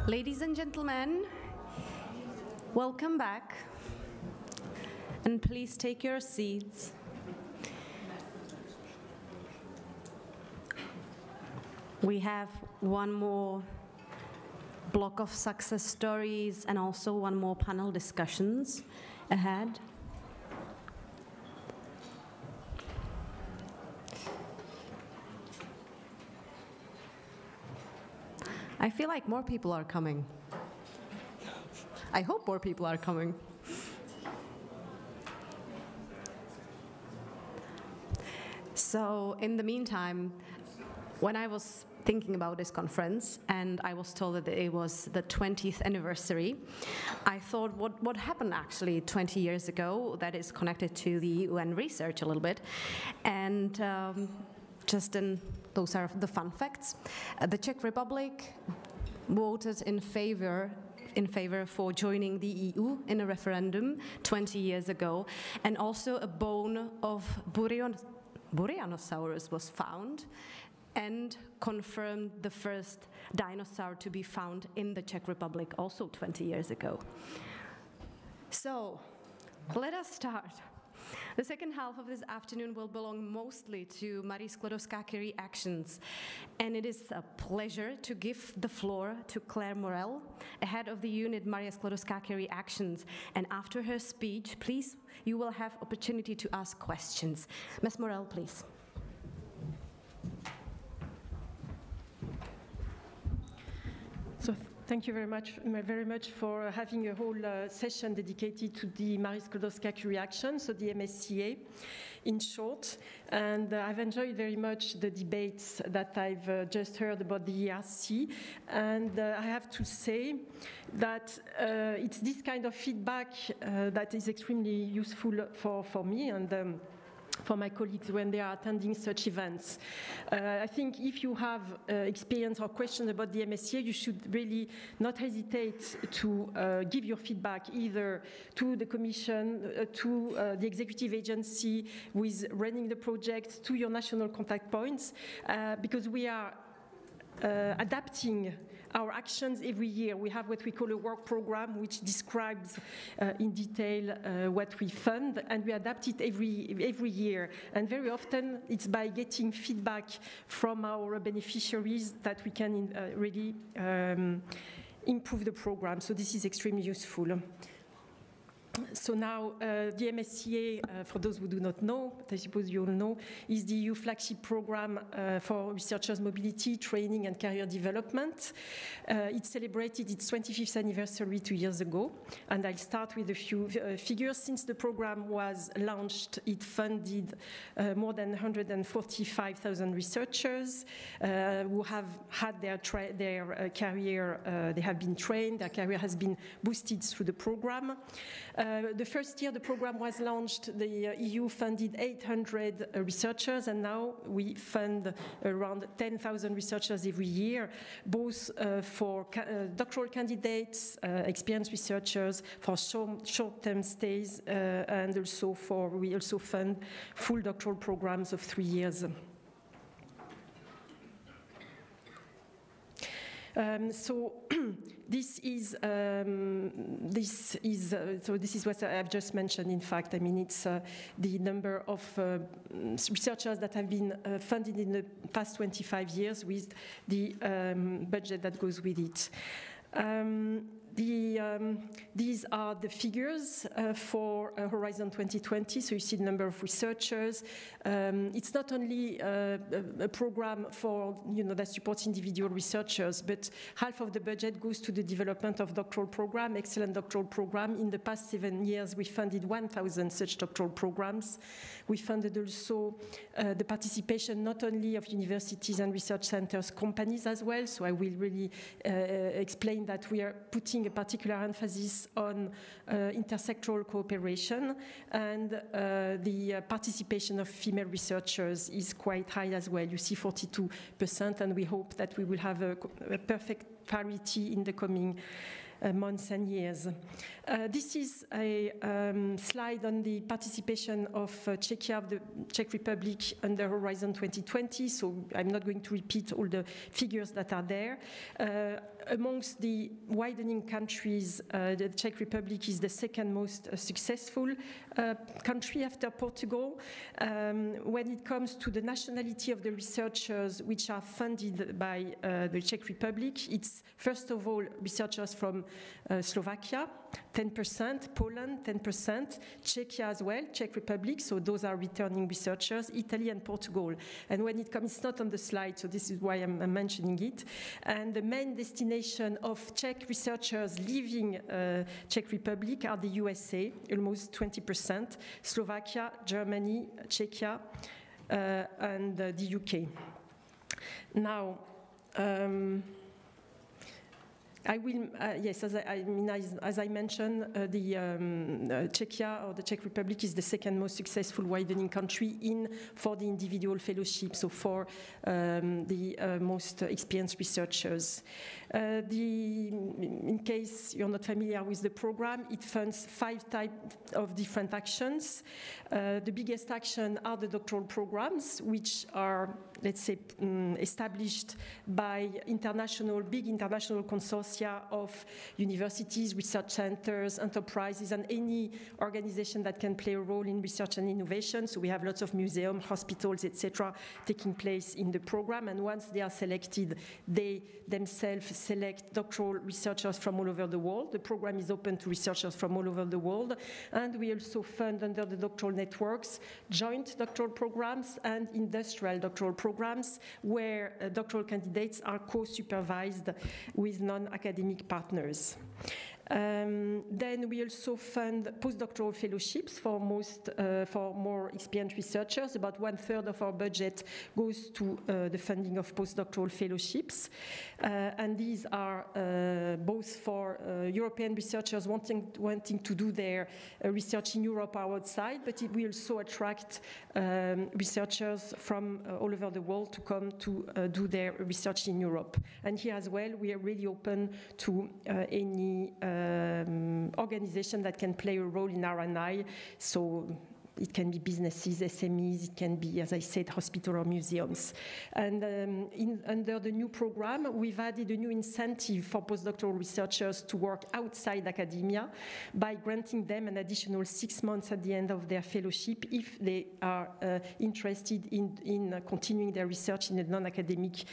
Ladies and gentlemen, welcome back, and please take your seats. We have one more block of success stories and also one more panel discussions ahead. I feel like more people are coming. I hope more people are coming. So in the meantime, when I was thinking about this conference and I was told that it was the 20th anniversary, I thought what happened actually 20 years ago that is connected to the UN research a little bit. And those are the fun facts. The Czech Republic voted in favor for joining the EU in a referendum 20 years ago, and also a bone of Buryanosaurus was found and confirmed the first dinosaur to be found in the Czech Republic also 20 years ago. So let us start. The second half of this afternoon will belong mostly to Marie Skłodowska-Curie Actions, and it is a pleasure to give the floor to Claire Morel, head of the unit Marie Skłodowska-Curie Actions. And after her speech, please, you will have opportunity to ask questions. Ms. Morel, please. So thank you very much for having a whole session dedicated to the Marie Skłodowska-Curie Actions, so the MSCA in short. And I've enjoyed very much the debates that I've just heard about the ERC. And I have to say that it's this kind of feedback that is extremely useful for me and for my colleagues when they are attending such events. I think if you have experience or questions about the MSCA, you should really not hesitate to give your feedback either to the Commission, to the executive agency who is running the project, to your national contact points, because we are adapting our actions every year. We have what we call a work program, which describes in detail what we fund, and we adapt it every year. And very often, it's by getting feedback from our beneficiaries that we can really improve the program. So this is extremely useful. So now, the MSCA, for those who do not know, but I suppose you all know, is the EU flagship program for researchers' mobility, training and career development. It celebrated its 25th anniversary 2 years ago, and I'll start with a few figures. Since the program was launched, it funded more than 145,000 researchers who have had their career, they have been trained, their career has been boosted through the program. The first year the program was launched, the EU funded 800 researchers, and now we fund around 10,000 researchers every year, both for doctoral candidates, experienced researchers, for short-term stays, and also we also fund full doctoral programs of 3 years. So this is what I've just mentioned. In fact, I mean, it's the number of researchers that have been funded in the past 25 years with the budget that goes with it. These are the figures for Horizon 2020. So you see the number of researchers. It's not only a program for, that supports individual researchers, but half of the budget goes to the development of doctoral program, excellent doctoral program. In the past 7 years, we funded 1,000 such doctoral programs. We funded also the participation not only of universities and research centers, companies as well. So I will really explain that we are putting a particular emphasis on intersectoral cooperation, and the participation of female researchers is quite high as well. You see 42%, and we hope that we will have a perfect parity in the coming months and years. This is a slide on the participation of Czechia, the Czech Republic, under Horizon 2020, so I'm not going to repeat all the figures that are there. amongst the widening countries, the Czech Republic is the second most successful country after Portugal. When it comes to the nationality of the researchers which are funded by the Czech Republic, it's first of all researchers from Slovakia, 10%, Poland, 10%, Czechia as well, Czech Republic, so those are returning researchers, Italy and Portugal. And when it comes, it's not on the slide, so this is why I'm mentioning it. And the main destination of Czech researchers leaving Czech Republic are the USA, almost 20%, Slovakia, Germany, Czechia, and the UK. Now, I will, yes, as I mentioned, Czechia or the Czech Republic is the second most successful widening country for the individual fellowship, so for the most experienced researchers. In case you're not familiar with the program, it funds 5 types of different actions. The biggest action are the doctoral programs, which are, let's say, established by big international consortia of universities, research centers, enterprises, and any organization that can play a role in research and innovation. So we have lots of museums, hospitals, etc., taking place in the program. And once they are selected, they themselves select doctoral researchers from all over the world. The program is open to researchers from all over the world. And we also fund under the doctoral networks joint doctoral programs and industrial doctoral programs where doctoral candidates are co-supervised with non-academic partners. Then we also fund postdoctoral fellowships for more experienced researchers. About 1/3 of our budget goes to the funding of postdoctoral fellowships. And these are both for European researchers wanting to do their research in Europe or outside, but it will also attract researchers from all over the world to come to do their research in Europe. And here as well, we are really open to any organization that can play a role in R&I, so it can be businesses, SMEs, it can be, as I said, hospitals or museums. And under the new program, we've added a new incentive for postdoctoral researchers to work outside academia by granting them an additional 6 months at the end of their fellowship if they are interested in continuing their research in a non-academic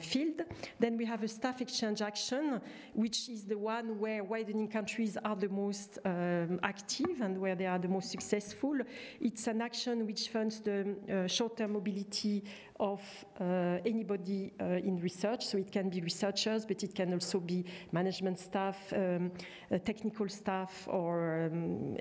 field. Then we have a staff exchange action, which is the one where widening countries are the most active and where they are the most successful. It's an action which funds the short-term mobility of anybody in research. So it can be researchers, but it can also be management staff, technical staff, or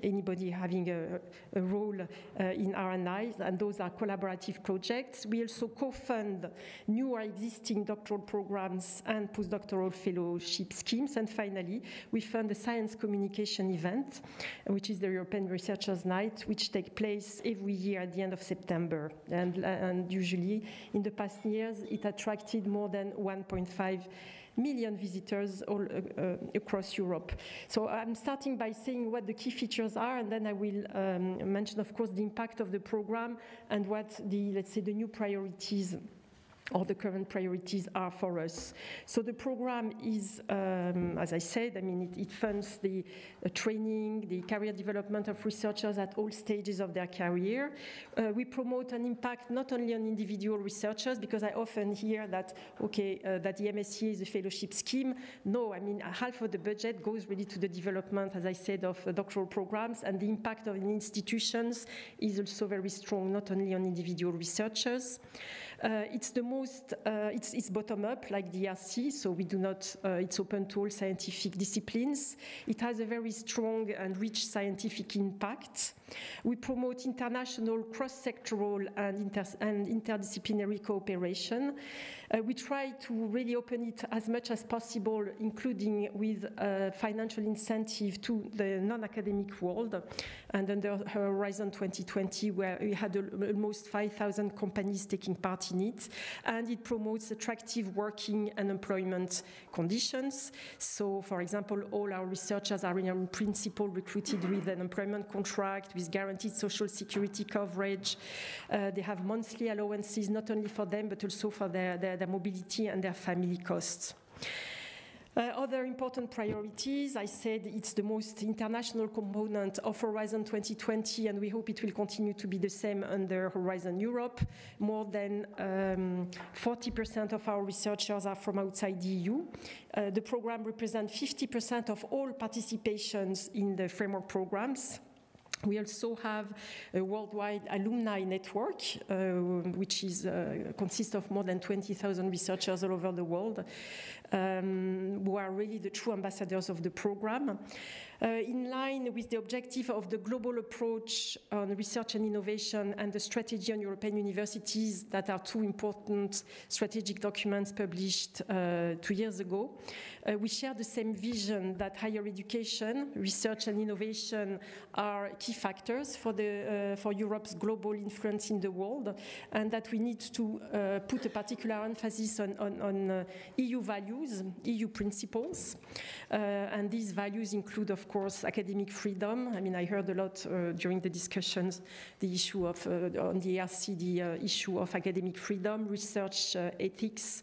anybody having a role in R&I, and those are collaborative projects. We also co-fund new or existing doctoral programs and postdoctoral fellowship schemes. And finally, we fund a science communication event, which is the European Researchers' Night, which takes place every year at the end of September. And usually, in the past years, it attracted more than 1.5 million visitors all across Europe. So I'm starting by saying what the key features are, and then I will mention, of course, the impact of the program and what the, let's say, the new priorities or the current priorities are for us. So the program is, as I said, I mean, it funds the training, the career development of researchers at all stages of their career. We promote an impact not only on individual researchers, because I often hear that, okay, that the MSCA is a fellowship scheme. No, I mean, half of the budget goes really to the development, as I said, of doctoral programs, and the impact of institutions is also very strong, not only on individual researchers. It's the most, it's bottom-up, like the ERC, so we do not, it's open to all scientific disciplines. It has a very strong and rich scientific impact. We promote international, cross-sectoral, and interdisciplinary cooperation. We try to really open it as much as possible, including with financial incentive to the non-academic world. And under Horizon 2020, where we had almost 5,000 companies taking part in it. And it promotes attractive working and employment conditions. So, for example, all our researchers are in principle recruited with an employment contract, with guaranteed social security coverage. They have monthly allowances, not only for them, but also for their mobility and their family costs. Other important priorities, I said it's the most international component of Horizon 2020, and we hope it will continue to be the same under Horizon Europe. More than 40% of our researchers are from outside the EU. The program represents 50% of all participations in the framework programs. We also have a worldwide alumni network, which consists of more than 20,000 researchers all over the world, who are really the true ambassadors of the program. In line with the objective of the global approach on research and innovation and the strategy on European universities, that are two important strategic documents published 2 years ago, we share the same vision that higher education, research and innovation are key factors for Europe's global influence in the world, and that we need to put a particular emphasis on EU values, EU principles, and these values include, of course, academic freedom. I mean, I heard a lot during the discussions the issue of, on the ERC, the issue of academic freedom, research ethics,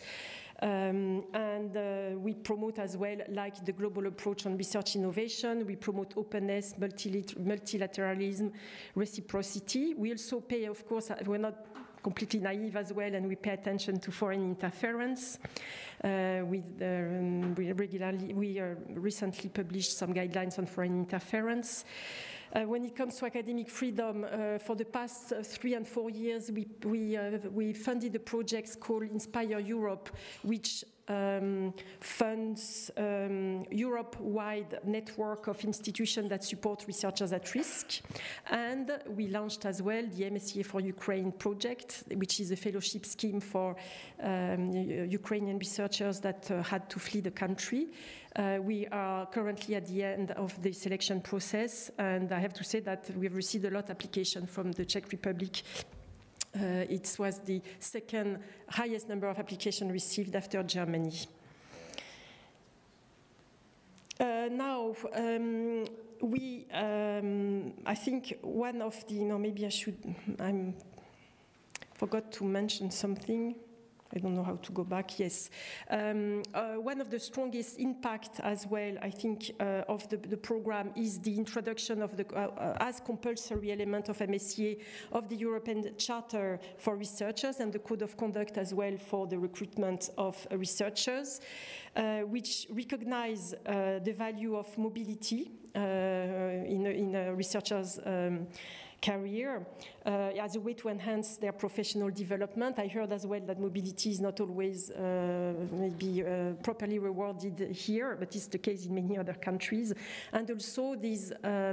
and we promote as well, like the global approach on research innovation, we promote openness, multilateralism, reciprocity. We also pay, of course, we're not completely naive as well, and we pay attention to foreign interference. We recently published some guidelines on foreign interference. When it comes to academic freedom, for the past 3 and 4 years, we funded a project called Inspire Europe, which funds Europe-wide network of institutions that support researchers at risk. And we launched as well the MSCA for Ukraine project, which is a fellowship scheme for Ukrainian researchers that had to flee the country. We are currently at the end of the selection process, and I have to say that we've received a lot of applications from the Czech Republic. It was the second highest number of applications received after Germany. Now, I think one of the, maybe I forgot to mention something. I don't know how to go back, yes. One of the strongest impact as well, I think, of the program is the introduction of the, as compulsory element of MSCA, of the European Charter for Researchers and the Code of Conduct as well for the recruitment of researchers, which recognize the value of mobility in a researcher's career as a way to enhance their professional development. I heard as well that mobility is not always maybe properly rewarded here, but it's the case in many other countries. And also these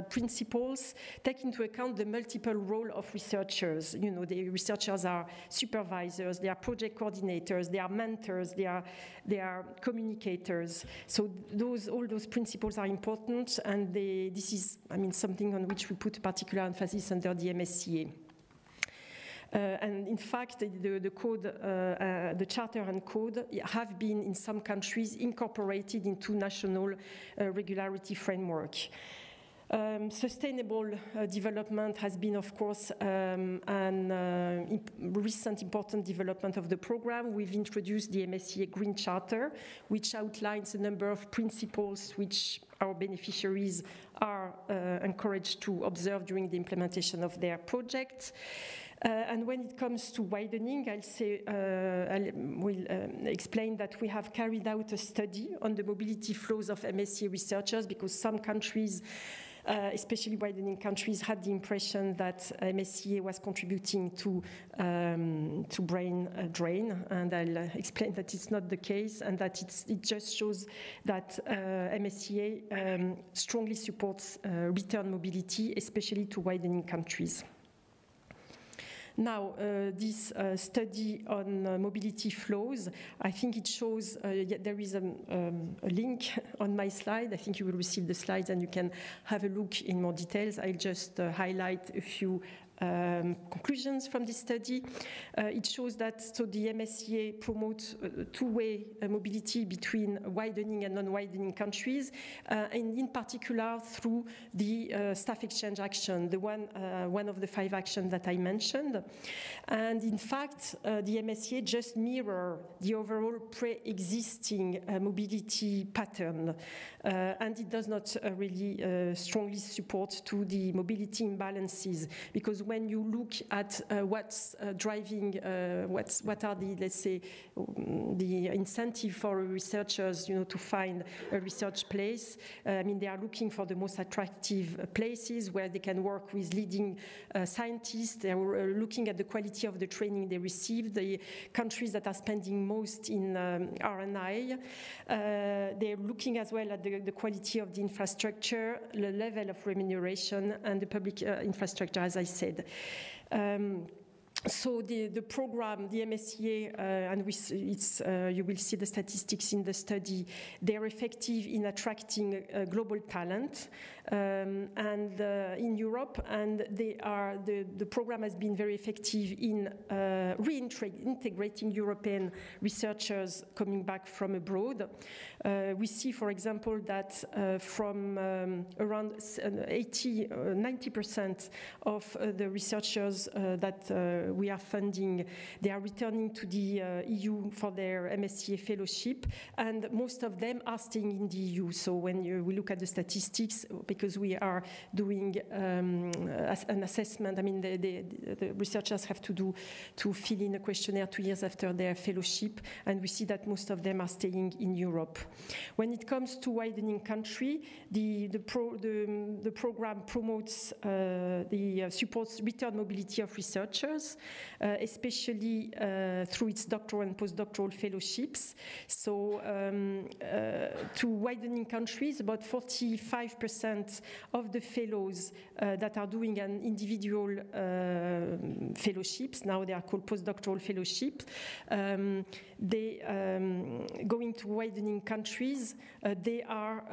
principles take into account the multiple role of researchers. You know, the researchers are supervisors, they are project coordinators, they are mentors, they are communicators. So all those principles are important, and this is, something on which we put particular emphasis under the MSCA. And in fact, the code, the charter and code have been in some countries incorporated into national regularity framework. Sustainable development has been, of course, recent important development of the program. We've introduced the MSCA Green Charter, which outlines a number of principles which our beneficiaries are encouraged to observe during the implementation of their projects. And when it comes to widening, I will explain that we have carried out a study on the mobility flows of MSCA researchers, because some countries, especially widening countries, had the impression that MSCA was contributing to brain drain, and I'll explain that it's not the case, and that it just shows that MSCA strongly supports return mobility, especially to widening countries. Now, this study on mobility flows, I think it shows, there is a link on my slide. I think you will receive the slides and you can have a look in more details. I'll just highlight a few conclusions from this study. It shows that the MSCA promotes two-way mobility between widening and non-widening countries, and in particular through the staff exchange action, the one of the 5 actions that I mentioned. And in fact, the MSCA just mirrors the overall pre-existing mobility pattern, and it does not really strongly support to the mobility imbalances, because when you look at what's driving, what are the, let's say, the incentive for researchers, to find a research place. I mean, they are looking for the most attractive places where they can work with leading scientists. They are looking at the quality of the training they receive, the countries that are spending most in R&I. They're looking as well at the quality of the infrastructure, the level of remuneration, and the public infrastructure, as I said. So the program, the MSCA, and you will see the statistics in the study, they're effective in attracting global talent and in Europe, and the program has been very effective in reintegrating European researchers coming back from abroad. We see, for example, that from around 90% of the researchers that we are funding, they are returning to the EU for their MSCA fellowship, and most of them are staying in the EU. So when we look at the statistics, because we are doing an assessment, I mean, the researchers have to fill in a questionnaire 2 years after their fellowship, and we see that most of them are staying in Europe. When it comes to widening country, the program promotes supports return mobility of researchers, especially through its doctoral and postdoctoral fellowships. So to widening countries, about 45% of the fellows that are doing an individual fellowships, now they are called postdoctoral fellowships, they going to widening countries, they are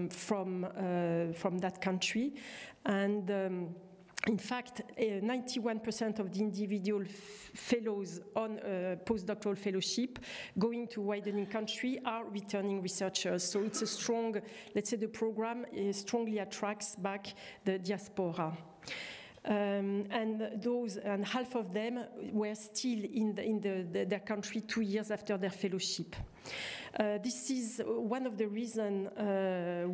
from that country, and in fact, 91% of the individual fellows on postdoctoral fellowship going to widening country are returning researchers. So it's a strong, let's say the program strongly attracts back the diaspora. And half of them were still in their country 2 years after their fellowship. This is one of the reasons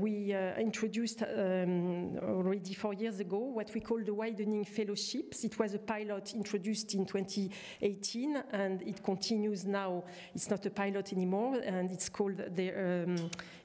we introduced already 4 years ago what we call the widening fellowships. It was a pilot introduced in 2018, and it continues now. It's not a pilot anymore, and it's called the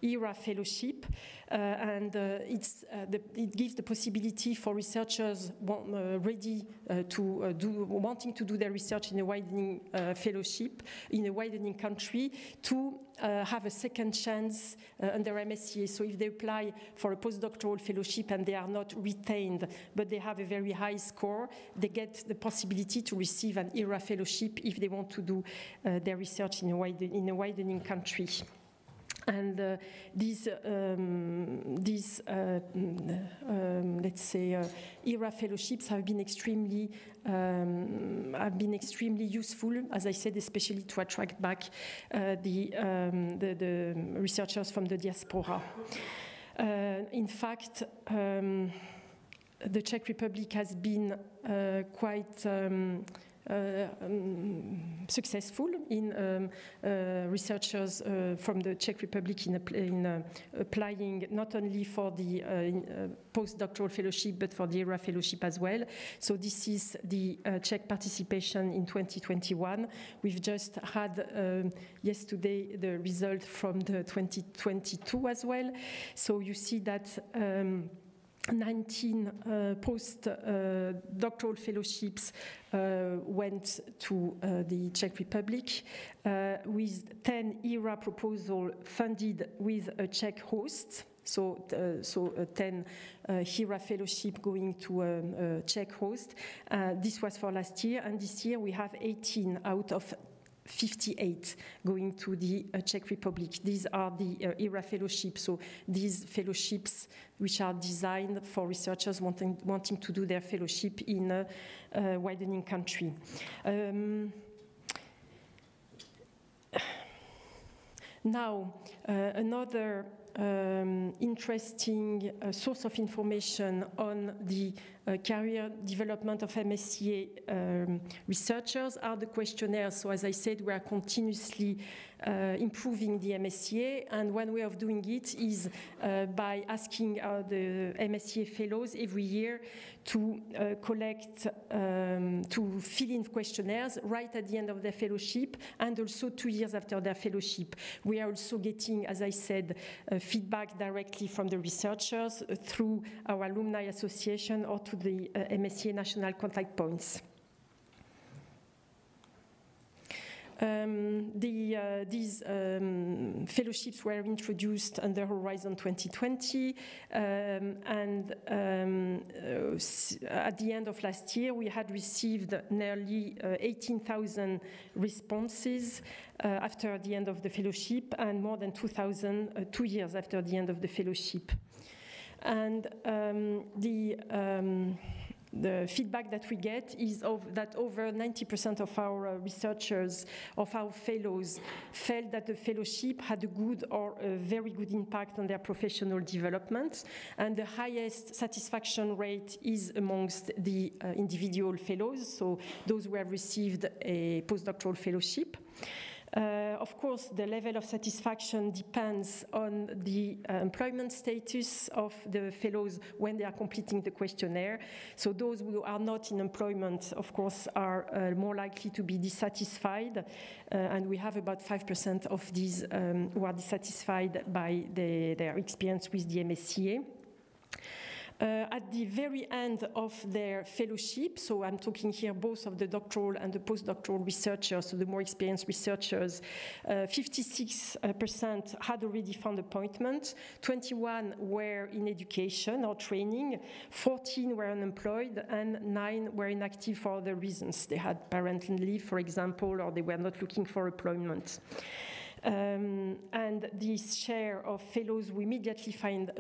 ERA fellowship. It gives the possibility for researchers ready wanting to do their research in a widening fellowship in a widening country to have a second chance under MSCA. So if they apply for a postdoctoral fellowship and they are not retained, but they have a very high score, they get the possibility to receive an ERA fellowship if they want to do their research in a widening country. And these let's say, ERA fellowships have been extremely useful, as I said, especially to attract back the researchers from the diaspora. In fact, the Czech Republic has been quite successful in researchers from the Czech Republic in applying not only for the postdoctoral fellowship but for the ERA fellowship as well. So this is the Czech participation in 2021. We've just had yesterday the result from the 2022 as well. So you see that 19 post-doctoral fellowships went to the Czech Republic, with 10 ERA proposals funded with a Czech host. So 10 ERA fellowship going to a Czech host. This was for last year, and this year we have 18 out of 58 going to the Czech Republic. These are the ERA fellowships, so these fellowships which are designed for researchers wanting to do their fellowship in a widening country. Now, another interesting source of information on the career development of MSCA researchers are the questionnaires. So as I said, we are continuously improving the MSCA, and one way of doing it is by asking the MSCA fellows every year to collect, to fill in questionnaires right at the end of their fellowship and also 2 years after their fellowship. We are also getting, as I said, feedback directly from the researchers through our alumni association or to the MSCA national contact points. These fellowships were introduced under Horizon 2020, and at the end of last year, we had received nearly 18,000 responses after the end of the fellowship, and more than 2,000 2 years after the end of the fellowship. And the feedback that we get is that over 90% of our researchers, of our fellows, felt that the fellowship had a good or a very good impact on their professional development. And the highest satisfaction rate is amongst the individual fellows, so those who have received a postdoctoral fellowship. Of course, the level of satisfaction depends on the employment status of the fellows when they are completing the questionnaire. So those who are not in employment, of course, are more likely to be dissatisfied. And we have about 5% of these who are dissatisfied by their experience with the MSCA. At the very end of their fellowship, so I'm talking here both of the doctoral and the postdoctoral researchers, so the more experienced researchers, 56% had already found appointment, 21 were in education or training, 14 were unemployed, and 9 were inactive for other reasons. They had parental leave, for example, or they were not looking for employment. And this share of fellows who immediately find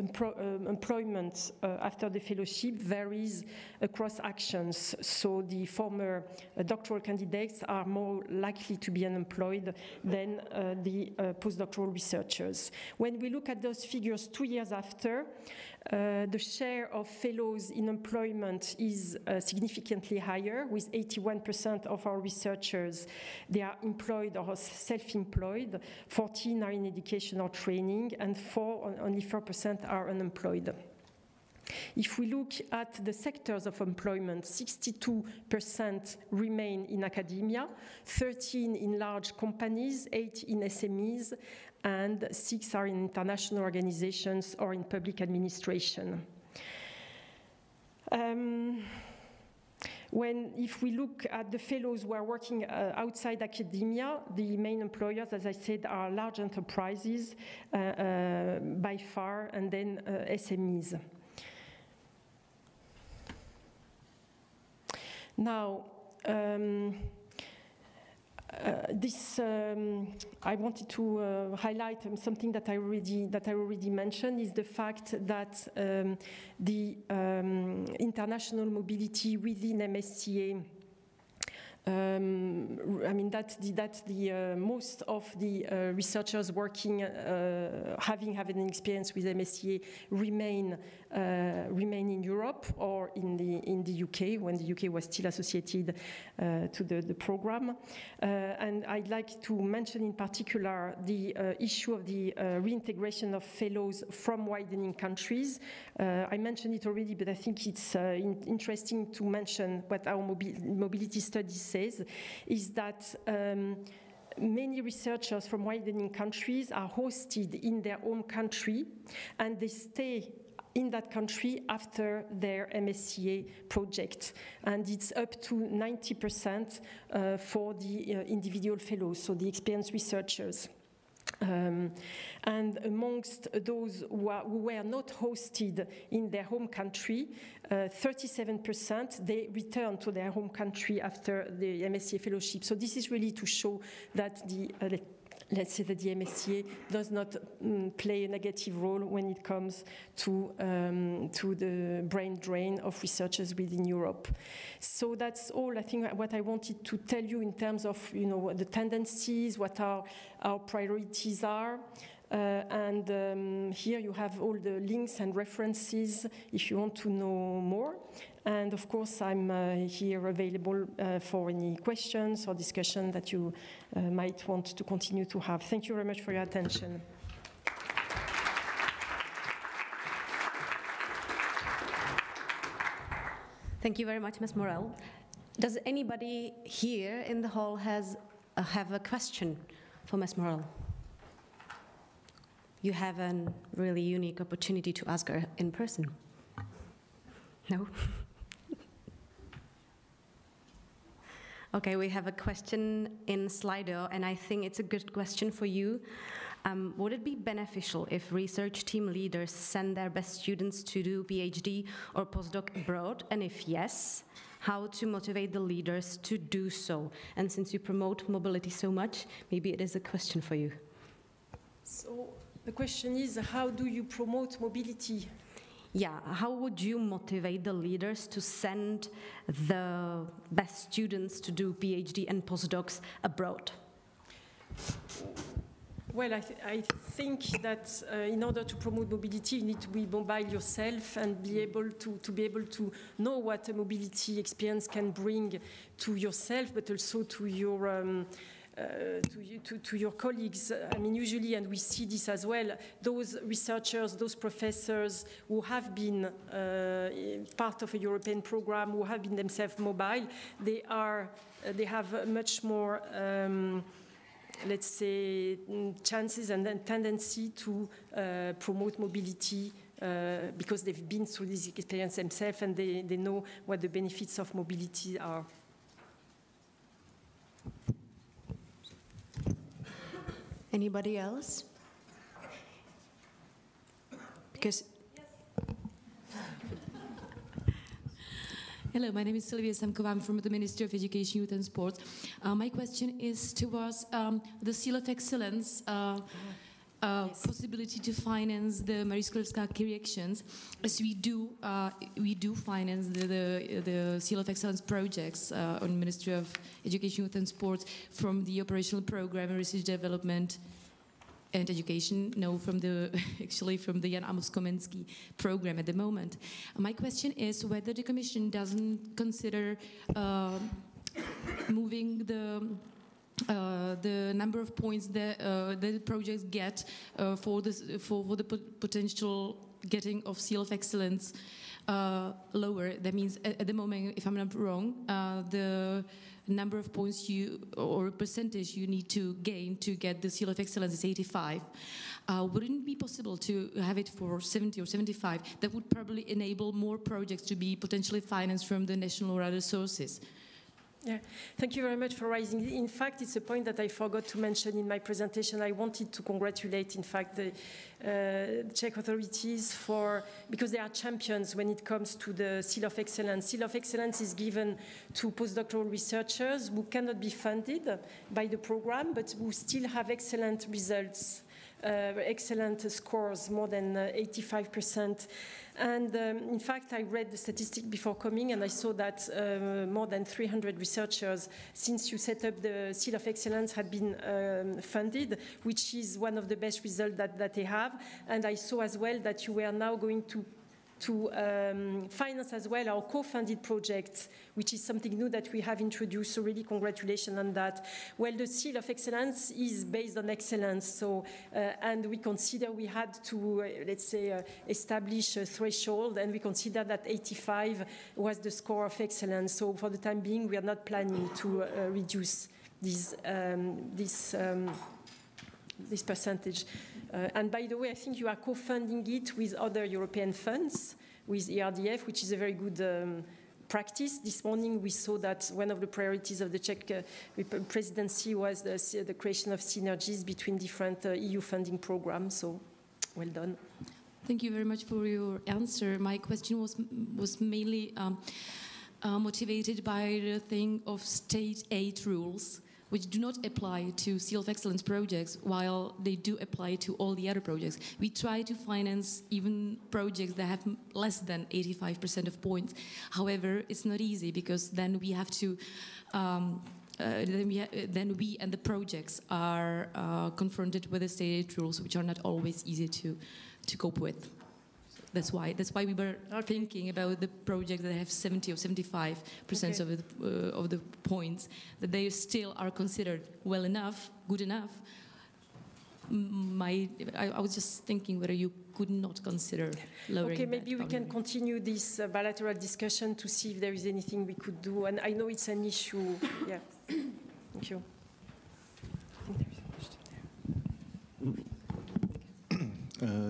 employment after the fellowship varies across actions. So the former doctoral candidates are more likely to be unemployed than the postdoctoral researchers. When we look at those figures 2 years after, the share of fellows in employment is significantly higher, with 81% of our researchers, they are employed or self-employed, 14 are in education or training, and only 4% are unemployed. If we look at the sectors of employment, 62% remain in academia, 13 in large companies, 8 in SMEs, and 6 are in international organizations or in public administration. If we look at the fellows who are working outside academia, the main employers, as I said, are large enterprises by far, and then SMEs. Now, I wanted to highlight something that I already mentioned, is the fact that the international mobility within MSCA, I mean that the most of the researchers working, having an experience with MSCA remain in Europe or in the UK, when the UK was still associated to the program. And I'd like to mention in particular the issue of the reintegration of fellows from widening countries. I mentioned it already, but I think it's interesting to mention what our mobility studies says, is that many researchers from widening countries are hosted in their own country, and they stay in that country after their MSCA project. And it's up to 90% for the individual fellows, so the experienced researchers. And amongst those who were not hosted in their home country, 37%, they returned to their home country after the MSCA fellowship. So this is really to show that let's say that the MSCA does not play a negative role when it comes to the brain drain of researchers within Europe. So that's all, I think, what I wanted to tell you in terms of, the tendencies, what our priorities are. And here you have all the links and references if you want to know more. And of course, I'm here available for any questions or discussion that you might want to continue to have. Thank you very much for your attention. Thank you very much, Ms. Morel. Does anybody here in the hall have a question for Ms. Morel? You have a really unique opportunity to ask her in person. No? Okay, we have a question in Slido, and I think it's a good question for you. Would it be beneficial if research team leaders send their best students to do PhD or postdoc abroad? And if yes, how to motivate the leaders to do so? And since you promote mobility so much, maybe it is a question for you. So the question is, how do you promote mobility? Yeah, how would you motivate the leaders to send the best students to do PhD and postdocs abroad? Well, I think that in order to promote mobility, you need to be mobile yourself and be able to know what a mobility experience can bring to yourself, but also to your to your colleagues. I mean, usually, and we see this as well, those researchers, those professors who have been part of a European program, who have been themselves mobile, they have much more, let's say, chances and then tendency to promote mobility because they've been through this experience themselves and they know what the benefits of mobility are. Anybody else? Because Hello, my name is Trnková. I'm from the Ministry of Education, Youth and Sport. My question is towards the Seal of Excellence Yes. possibility to finance the Marie Skłodowska-Curie Actions, as we do finance the Seal of Excellence projects on Ministry of Education, Youth and Sport from the operational program, research development and education, no, from the Jan Amos Komenský program at the moment. My question is whether the Commission doesn't consider moving the number of points that the projects get for the potential getting of Seal of Excellence lower. That means at the moment, if I'm not wrong, the number of points or percentage you need to gain to get the Seal of Excellence is 85. Wouldn't it be possible to have it for 70 or 75? That would probably enable more projects to be potentially financed from the national or other sources. Yeah, thank you very much for raising it. In fact, it's a point that I forgot to mention in my presentation. I wanted to congratulate, in fact, the Czech authorities because they are champions when it comes to the Seal of Excellence. Seal of Excellence is given to postdoctoral researchers who cannot be funded by the program, but who still have excellent results, excellent scores, more than 85%. And in fact, I read the statistic before coming, and I saw that more than 300 researchers, since you set up the Seal of Excellence, had been funded, which is one of the best results that they have. And I saw as well that you were now going to finance as well our co-funded projects, which is something new that we have introduced, so really congratulations on that. Well, the Seal of Excellence is based on excellence, so, and we consider we had to, let's say, establish a threshold, and we consider that 85 was the score of excellence, so for the time being, we are not planning to reduce this percentage. And by the way, I think you are co-funding it with other European funds, with ERDF, which is a very good practice. This morning we saw that one of the priorities of the Czech presidency was the creation of synergies between different EU funding programs, so well done. Thank you very much for your answer. My question was mainly motivated by the thing of state aid rules, which do not apply to Seal of Excellence projects, while they do apply to all the other projects. We try to finance even projects that have less than 85% of points. However, it's not easy, because then we have to, then we and the projects are confronted with the state aid rules, which are not always easy to cope with. That's why we were thinking about the projects that have 70 or 75% of the points, that they still are considered well enough, good enough. I was just thinking whether you could not consider lowering. Okay, maybe we can continue this bilateral discussion to see if there is anything we could do. And I know it's an issue. Yeah. Thank you.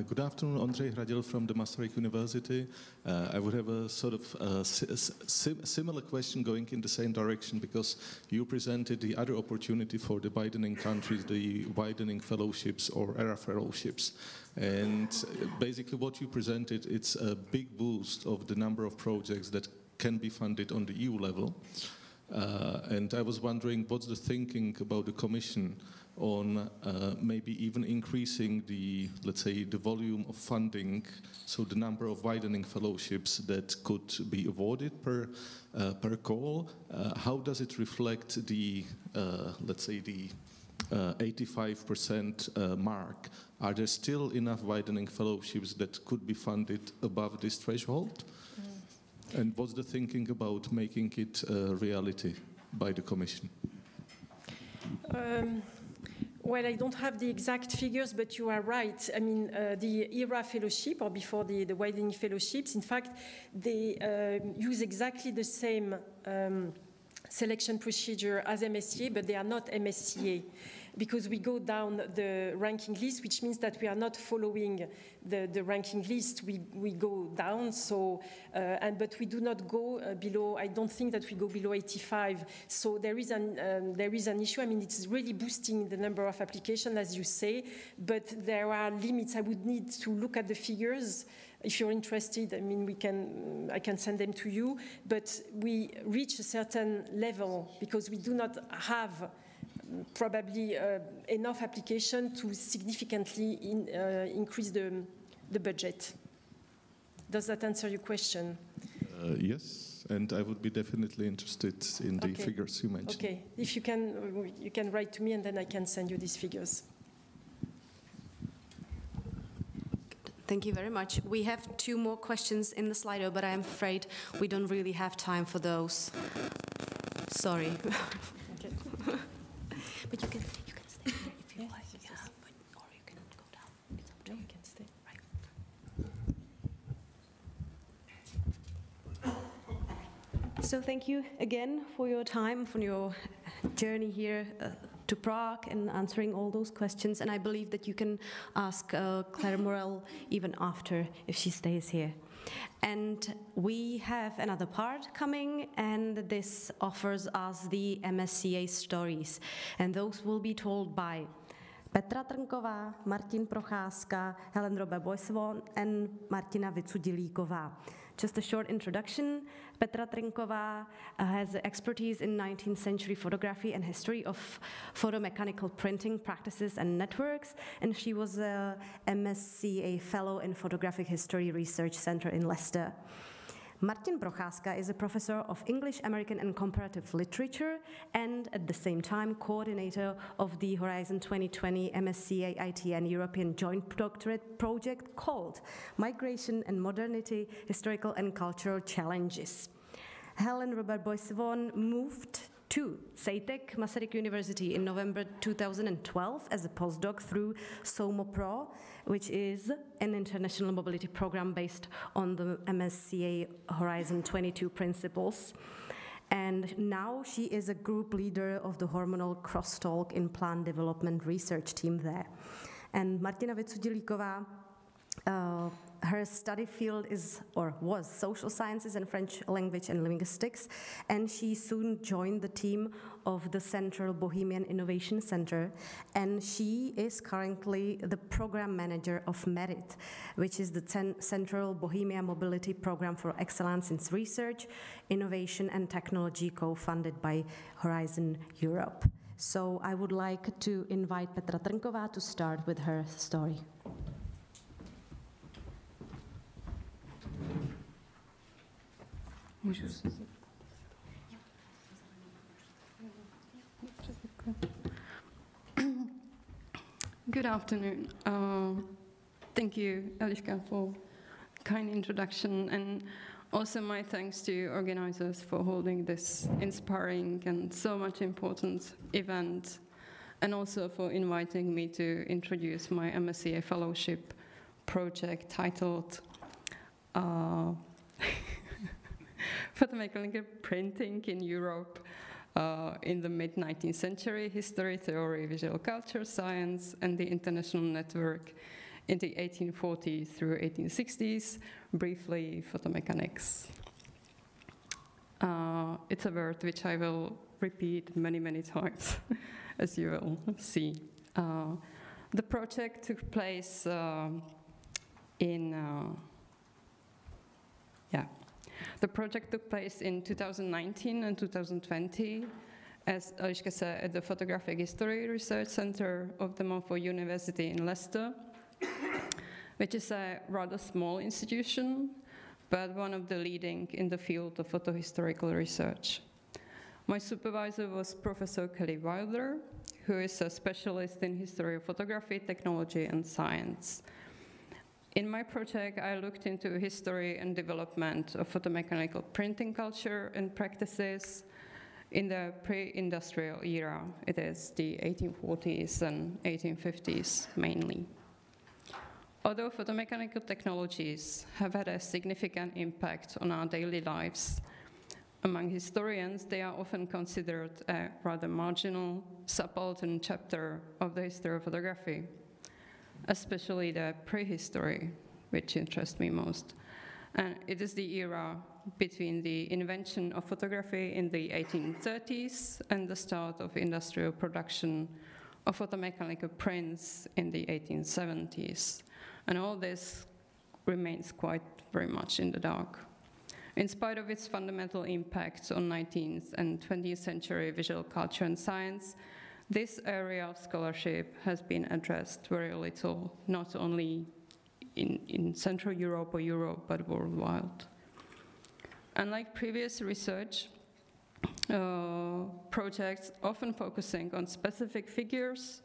Good afternoon, Ondřej Hradil from the Masaryk University. I would have a sort of similar question going in the same direction, because you presented the other opportunity for the widening countries, the widening fellowships or ERA fellowships. And basically what you presented, it's a big boost of the number of projects that can be funded on the EU level. And I was wondering, what's the thinking about the Commission on maybe even increasing the, let's say, the volume of funding, so the number of widening fellowships that could be awarded per call? How does it reflect the, let's say, the 85% mark? Are there still enough widening fellowships that could be funded above this threshold? And what's the thinking about making it a reality by the Commission? Well, I don't have the exact figures, but you are right. I mean, the ERA fellowship, or before the widening fellowships, in fact, they use exactly the same selection procedure as MSCA, but they are not MSCA, because we go down the ranking list, which means that we are not following the ranking list. We go down, so but we do not go below. I don't think that we go below 85. So there is an issue. I mean, it's really boosting the number of applications, as you say, but there are limits. I would need to look at the figures. If you're interested, I mean, I can send them to you. But we reach a certain level because we do not have probably enough application to significantly increase the budget. Does that answer your question? Yes, and I would be definitely interested in the figures you mentioned. Okay, if you can write to me, and then I can send you these figures. Thank you very much. We have 2 more questions in the Slido, but I'm afraid we don't really have time for those. Sorry. Okay. But you can stay if you like, yeah, or you can go down. It's up to you. You can stay. Right. So thank you again for your time, for your journey here to Prague and answering all those questions. And I believe that you can ask Claire Morel even after, if she stays here. And we have another part coming, and this offers us the MSCA Stories. And those will be told by Petra Trnková, Martin Procházka, Hélène Robert-Boisivon, and Martina Vycudilíková. Just a short introduction. Petra Trnková has expertise in 19th century photography and history of photomechanical printing practices and networks, and she was a MSCA Fellow in Photographic History Research Center in Leicester. Martin Procházka is a professor of English, American, and Comparative Literature, and at the same time coordinator of the Horizon 2020 MSCA ITN European Joint Doctorate project called Migration and Modernity, Historical and Cultural Challenges. Hélène Robert-Boisivon moved to CEITEC, Masaryk University, in November 2012 as a postdoc through SoMoPro, which is an international mobility program based on the MSCA Horizon 22 principles. And now she is a group leader of the hormonal crosstalk in plant development research team there. And Martina Vycudilíková Her study field was social sciences and French language and linguistics, and she soon joined the team of the Central Bohemian Innovation Center, and she is currently the program manager of MERIT, which is the Central Bohemia Mobility Program for Excellence in Research, Innovation and Technology, co-funded by Horizon Europe. So I would like to invite Petra Trnková to start with her story. Good afternoon. Thank you, Eliška, for kind introduction, and also my thanks to organizers for holding this inspiring and so much important event, and also for inviting me to introduce my MSCA fellowship project titled Photomechanical Printing in Europe in the mid-19th century, History, Theory, Visual Culture, Science, and the International Network in the 1840s through 1860s, briefly photomechanics. It's a word which I will repeat many, many times, as you will see. The project took place The project took place in 2019 and 2020, as Eliška said, at the Photographic History Research Center of the Montfort University in Leicester, which is a rather small institution, but one of the leading in the field of photohistorical research. My supervisor was Professor Kelly Wilder, who is a specialist in history of photography, technology, and science. In my project, I looked into history and development of photomechanical printing culture and practices in the pre-industrial era. It is the 1840s and 1850s mainly. Although photomechanical technologies have had a significant impact on our daily lives, among historians, they are often considered a rather marginal, subaltern chapter of the history of photography, especially the prehistory, which interests me most. And it is the era between the invention of photography in the 1830s and the start of industrial production of photomechanical prints in the 1870s. And all this remains quite very much in the dark. In spite of its fundamental impact on 19th and 20th century visual culture and science, this area of scholarship has been addressed very little, not only in Central Europe or Europe, but worldwide. Unlike previous research projects often focusing on specific figures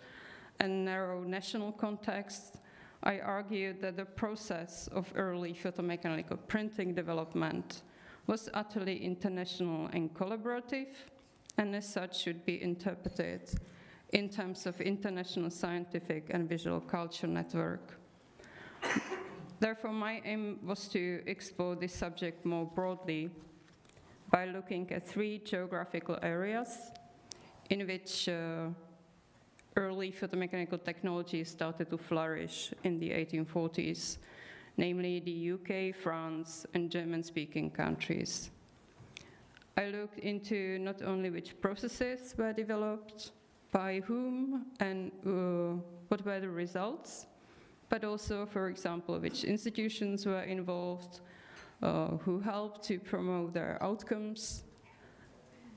and narrow national contexts, I argued that the process of early photomechanical printing development was utterly international and collaborative, and as such should be interpreted in terms of international scientific and visual culture network. Therefore, my aim was to explore this subject more broadly by looking at 3 geographical areas in which early photomechanical technology started to flourish in the 1840s, namely the UK, France, and German-speaking countries. I looked into not only which processes were developed, by whom, and what were the results, but also, for example, which institutions were involved, who helped to promote their outcomes,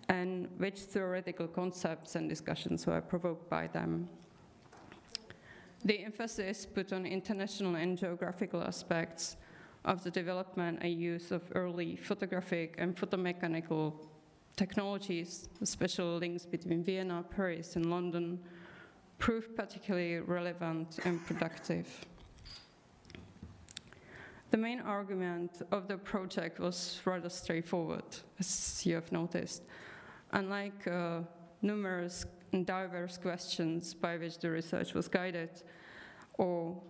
and which theoretical concepts and discussions were provoked by them. The emphasis put on international and geographical aspects of the development and use of early photographic and photomechanical technologies, especially links between Vienna, Paris, and London, proved particularly relevant and productive. The main argument of the project was rather straightforward, as you have noticed. Unlike numerous and diverse questions by which the research was guided, or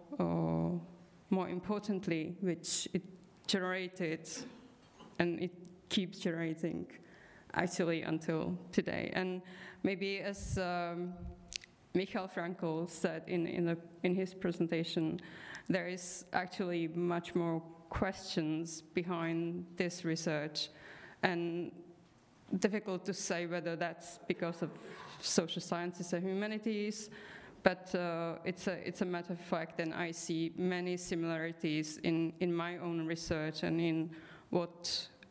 more importantly, which it generated, and it keeps generating actually until today. And maybe as Michael Frankl said in his presentation, there is actually much more questions behind this research, and difficult to say whether that's because of social sciences and humanities, but it's a matter of fact, and I see many similarities in my own research and in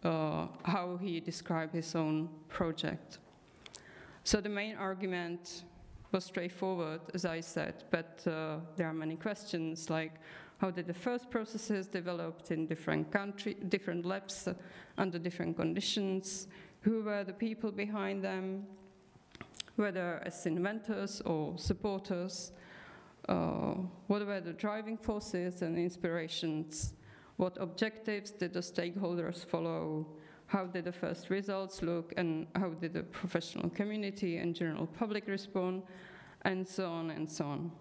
how he described his own project. So the main argument was straightforward, as I said, but there are many questions, like how did the first processes developed in different labs under different conditions? Who were the people behind them, whether as inventors or supporters? What were the driving forces and inspirations? What objectives did the stakeholders follow? How did the first results look, and how did the professional community and general public respond, and so on and so on.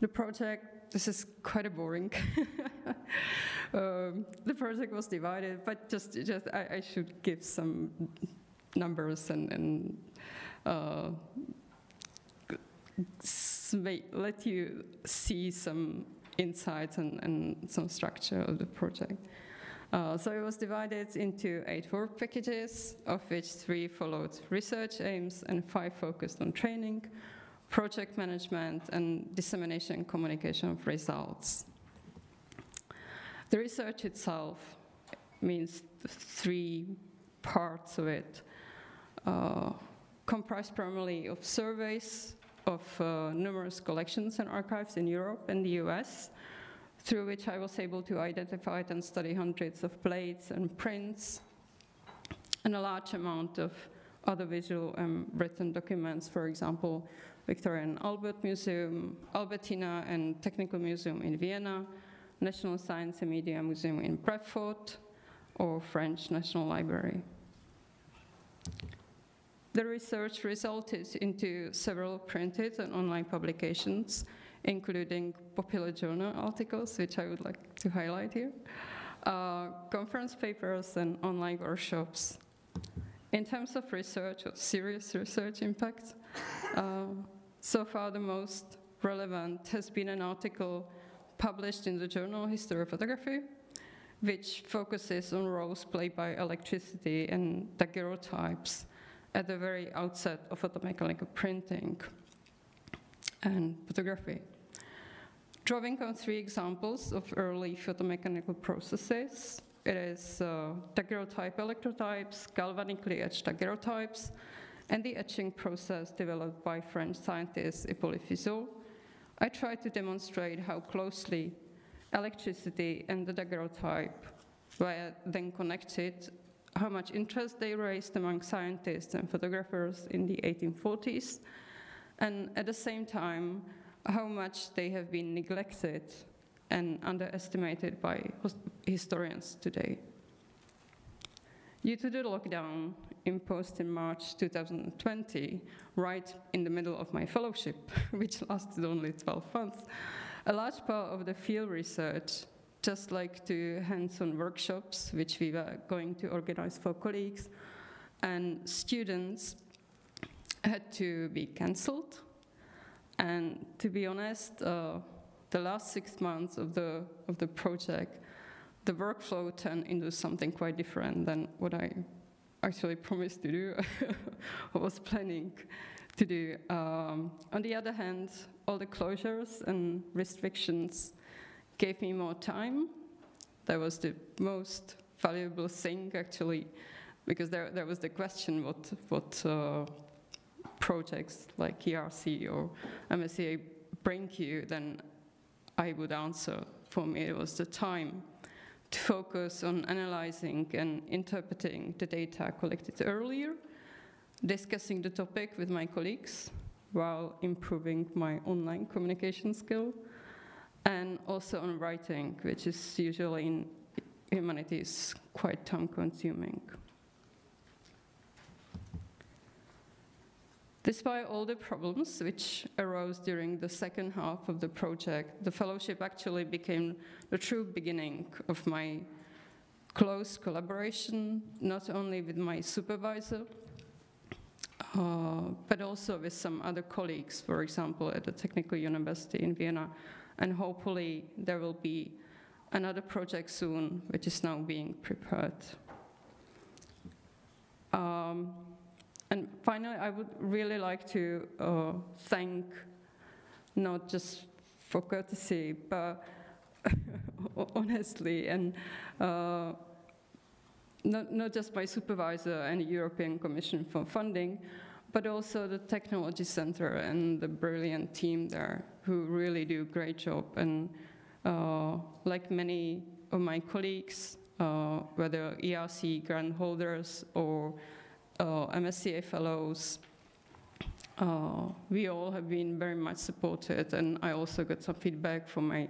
The project, this is quite boring. The project was divided, but just I should give some numbers and let you see some insights and some structure of the project. So it was divided into 8 work packages, of which 3 followed research aims and 5 focused on training, project management, and dissemination and communication of results. The research itself means 3 parts of it, comprised primarily of surveys of numerous collections and archives in Europe and the US, through which I was able to identify and study hundreds of plates and prints, and a large amount of other visual and written documents, for example, Victoria and Albert Museum, Albertina and Technical Museum in Vienna, National Science and Media Museum in Bradford, or French National Library. The research resulted into several printed and online publications, including popular journal articles, which I would like to highlight here, conference papers, and online workshops. In terms of research, or serious research impact, so far the most relevant has been an article published in the journal History of Photography, which focuses on roles played by electricity and daguerreotypes at the very outset of photomechanical printing and photography. Drawing on 3 examples of early photomechanical processes, it is daguerreotype electrotypes, galvanically etched daguerreotypes, and the etching process developed by French scientist Hippolyte Fizeau. I tried to demonstrate how closely electricity and the daguerreotype were then connected, how much interest they raised among scientists and photographers in the 1840s, and at the same time, how much they have been neglected and underestimated by historians today. Due to the lockdown imposed in March 2020, right in the middle of my fellowship, which lasted only 12 months, a large part of the field research, just like the hands-on workshops, which we were going to organize for colleagues and students, had to be cancelled. And to be honest, the last 6 months of the project, the workflow turned into something quite different than what I actually promised to do, or was planning to do. On the other hand, all the closures and restrictions gave me more time. That was the most valuable thing, actually, because there was the question what projects like ERC or MSCA bring you, then I would answer. For me, it was the time to focus on analyzing and interpreting the data collected earlier, discussing the topic with my colleagues while improving my online communication skill, and also on writing, which is usually in humanities quite time-consuming. Despite all the problems which arose during the second half of the project, the fellowship actually became the true beginning of my close collaboration, not only with my supervisor, but also with some other colleagues, for example, at the Technical University in Vienna. And hopefully there will be another project soon, which is now being prepared. And finally, I would really like to thank, not just for courtesy, but honestly, and not just my supervisor and the European Commission for funding, but also the Technology Center and the brilliant team there who really do a great job. And like many of my colleagues, whether ERC grant holders or MSCA fellows, we all have been very much supported, and I also got some feedback from my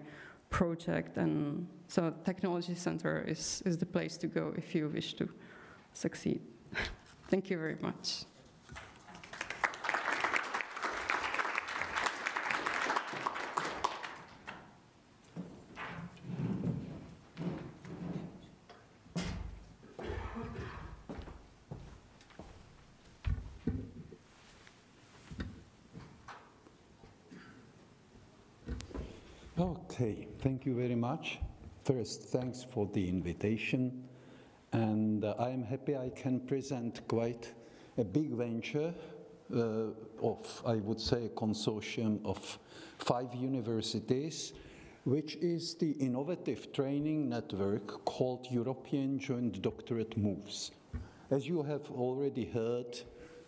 project, and so Technology Center is the place to go if you wish to succeed. Thank you very much. Okay, thank you very much. First, thanks for the invitation. And I am happy I can present quite a big venture of, I would say, a consortium of 5 universities, which is the innovative training network called European Joint Doctorate Moves. As you have already heard,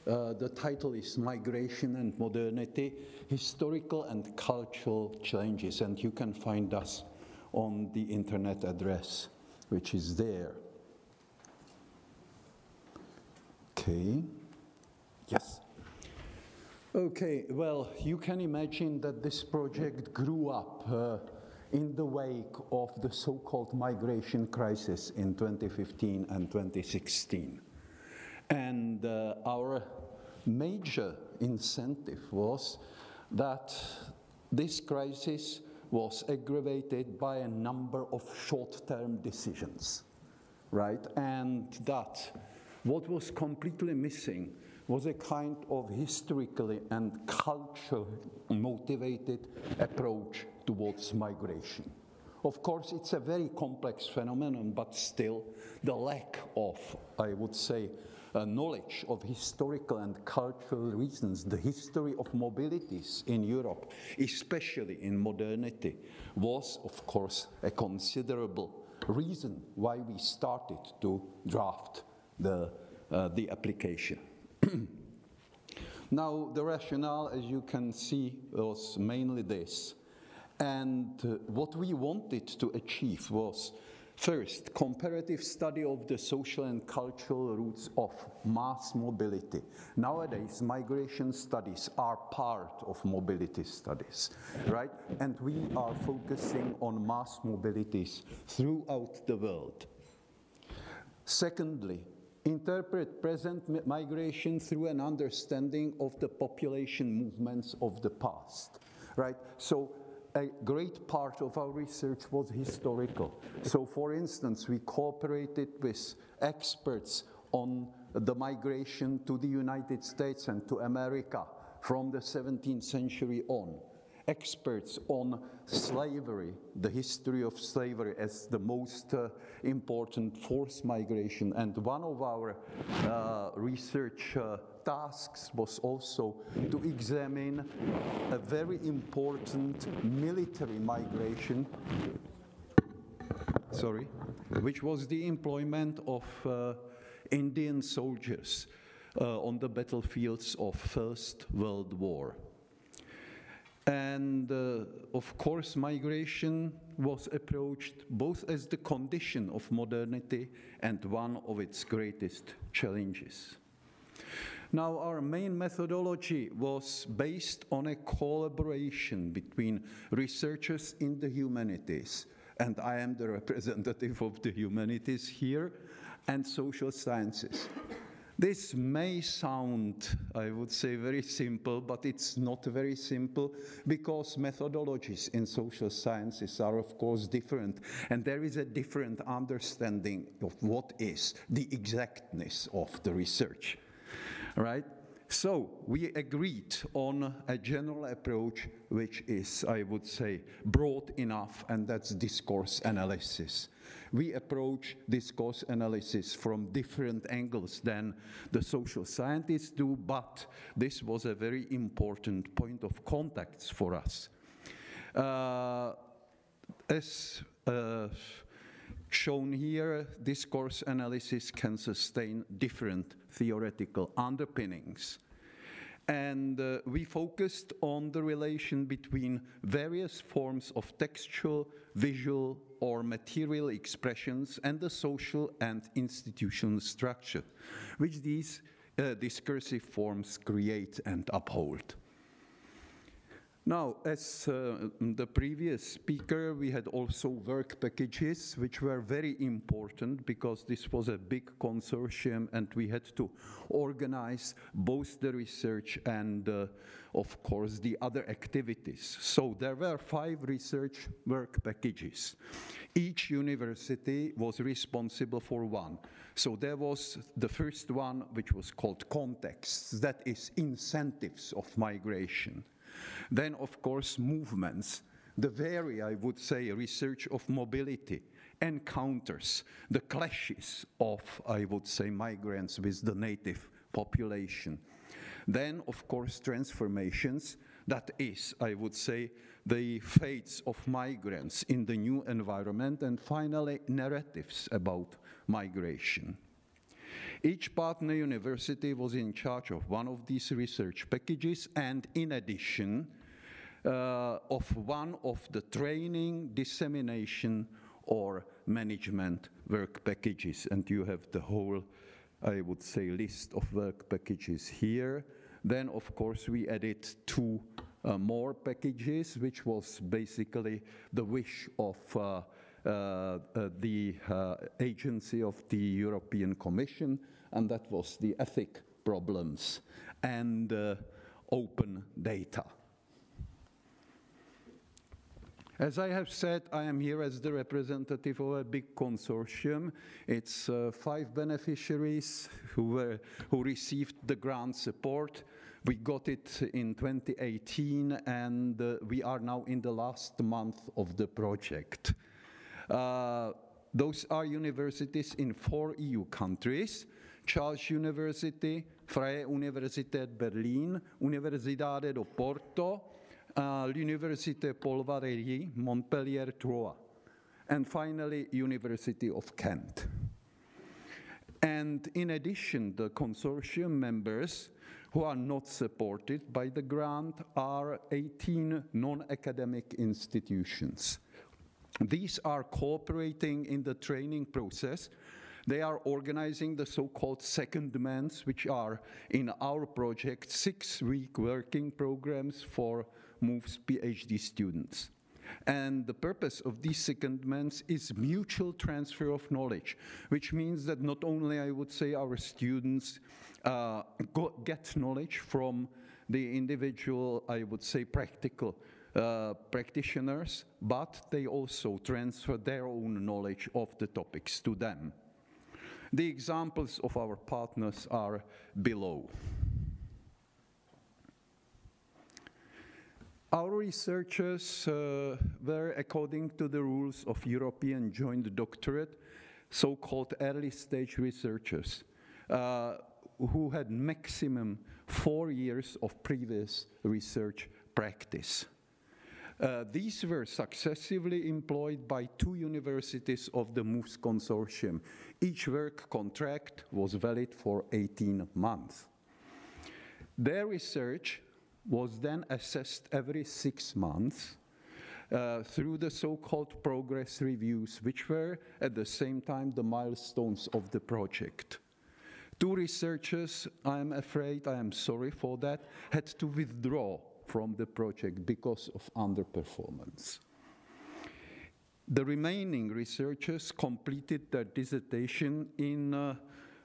the title is Migration and Modernity, Historical and Cultural Challenges, and you can find us on the internet address, which is there. Okay, yes. Okay, well, you can imagine that this project grew up in the wake of the so-called migration crisis in 2015 and 2016. And our major incentive was that this crisis was aggravated by a number of short-term decisions, right? And that what was completely missing was a kind of historically and culturally motivated approach towards migration. Of course, it's a very complex phenomenon, but still the lack of, I would say, knowledge of historical and cultural reasons, the history of mobilities in Europe, especially in modernity, was, of course, a considerable reason why we started to draft the application. Now, the rationale, as you can see, was mainly this. And what we wanted to achieve was, first, comparative study of the social and cultural roots of mass mobility. Nowadays, migration studies are part of mobility studies, right? And we are focusing on mass mobilities throughout the world. Secondly, interpret present migration through an understanding of the population movements of the past, right? So a great part of our research was historical. So for instance, we cooperated with experts on the migration to the United States and to America from the 17th century on. Experts on slavery, the history of slavery as the most important forced migration. And one of our research tasks was also to examine a very important military migration, which was the employment of Indian soldiers on the battlefields of First World War. And of course, migration was approached both as the condition of modernity and one of its greatest challenges. Now, our main methodology was based on a collaboration between researchers in the humanities, and I am the representative of the humanities here, and social sciences. This may sound, I would say, very simple, but it's not very simple because methodologies in social sciences are, of course, different. And there is a different understanding of what is the exactness of the research, right? So we agreed on a general approach, which is, I would say, broad enough, and that's discourse analysis. We approach discourse analysis from different angles than the social scientists do, but this was a very important point of contact for us. As shown here, discourse analysis can sustain different theoretical underpinnings. And we focused on the relation between various forms of textual, visual, or material expressions and the social and institutional structure, which these discursive forms create and uphold. Now, as the previous speaker, we had also work packages, which were very important because this was a big consortium and we had to organize both the research and, of course, the other activities. So there were 5 research work packages. Each university was responsible for one. So there was the first one, which was called contexts, that is incentives of migration. Then, of course, movements, the very, I would say, research of mobility, encounters, the clashes of, I would say, migrants with the native population. Then, of course, transformations, that is, I would say, the fates of migrants in the new environment, and finally, narratives about migration. Each partner university was in charge of one of these research packages and, in addition, of one of the training, dissemination, or management work packages. And you have the whole, I would say, list of work packages here. Then, of course, we added 2 more packages, which was basically the wish of the agency of the European Commission, and that was the ethic problems and open data. As I have said, I am here as the representative of a big consortium. It's 5 beneficiaries who received the grant support. We got it in 2018, and we are now in the last month of the project. Those are universities in 4 EU countries: Charles University, Freie Universität Berlin, Universidade do Porto, l'Université Paul Valéry, Montpellier, Troyes, and finally, University of Kent. And in addition, the consortium members who are not supported by the grant are 18 non-academic institutions. These are cooperating in the training process. They are organizing the so-called secondments, which are, in our project, 6-week working programs for MOVE's PhD students. And the purpose of these secondments is mutual transfer of knowledge, which means that not only, I would say, our students get knowledge from the individual, I would say, practical practitioners, but they also transfer their own knowledge of the topics to them. The examples of our partners are below. Our researchers were, according to the rules of European Joint Doctorate, so-called early-stage researchers, who had maximum 4 years of previous research practice. These were successively employed by 2 universities of the MOVE's consortium. Each work contract was valid for 18 months. Their research was then assessed every 6 months through the so-called progress reviews, which were at the same time the milestones of the project. 2 researchers, I am sorry for that, had to withdraw from the project because of underperformance. The remaining researchers completed their dissertation in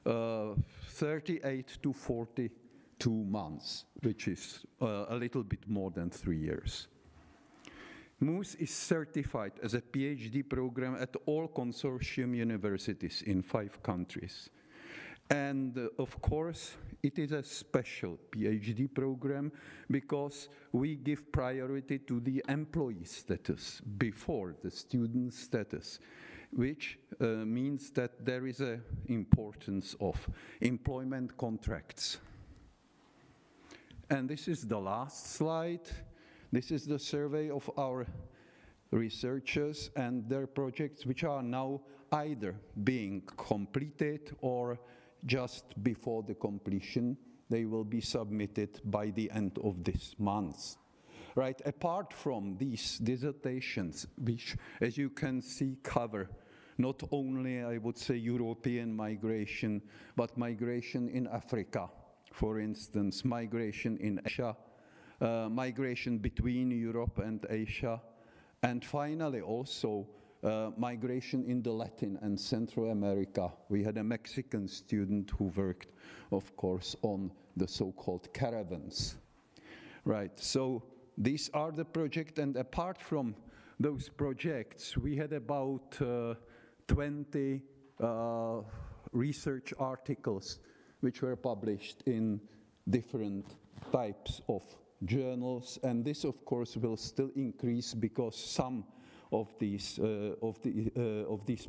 38 to 42 months, which is a little bit more than 3 years. MOOS is certified as a PhD program at all consortium universities in 5 countries. And of course, it is a special PhD program because we give priority to the employee status before the student status, which means that there is an importance of employment contracts. And this is the last slide. This is the survey of our researchers and their projects, which are now either being completed or just before the completion. They will be submitted by the end of this month. Right, apart from these dissertations, which, as you can see, cover not only, I would say, European migration, but migration in Africa, for instance, migration in Asia, migration between Europe and Asia, and finally also migration in the Latin and Central America. We had a Mexican student who worked, of course, on the so-called caravans. Right, so these are the projects, and apart from those projects, we had about 20 research articles which were published in different types of journals, and this of course will still increase because some of these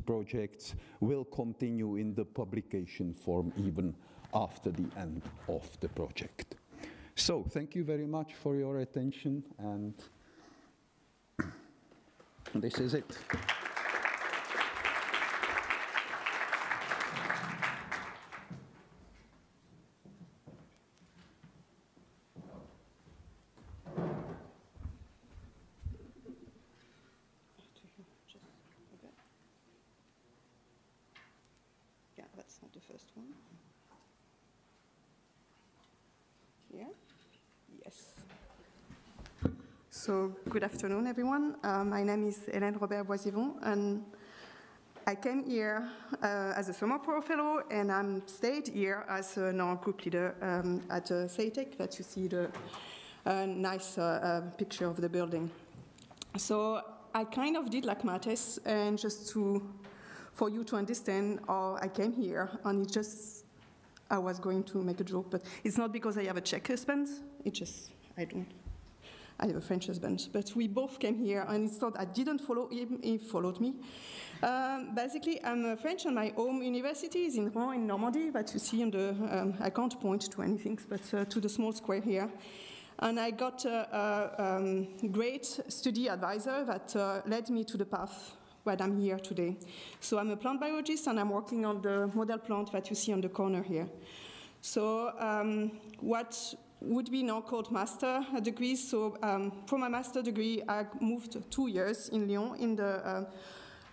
projects will continue in the publication form even after the end of the project. So thank you very much for your attention, and this is it. That's not the first one. Here? Yes. So, good afternoon, everyone. My name is Hélène Robert-Boisivon, and I came here as a SoMoPro fellow, and I'm stayed here as a non-group leader at CEITEC, that you see the nice picture of the building. So, I kind of did like Mates, and just for you to understand how I came here, and I was going to make a joke, but it's not because I have a Czech husband, it's just, I have a French husband, but we both came here, and it's not, I didn't follow him, he followed me. Basically, I'm French, and my home university is in Rouen, in Normandy, but you see on the, I can't point to anything, but to the small square here. And I got a great study advisor that led me to the path where I'm here today. So I'm a plant biologist, and I'm working on the model plant that you see on the corner here. So what would be now called master degrees. So for my master degree, I moved 2 years in Lyon in the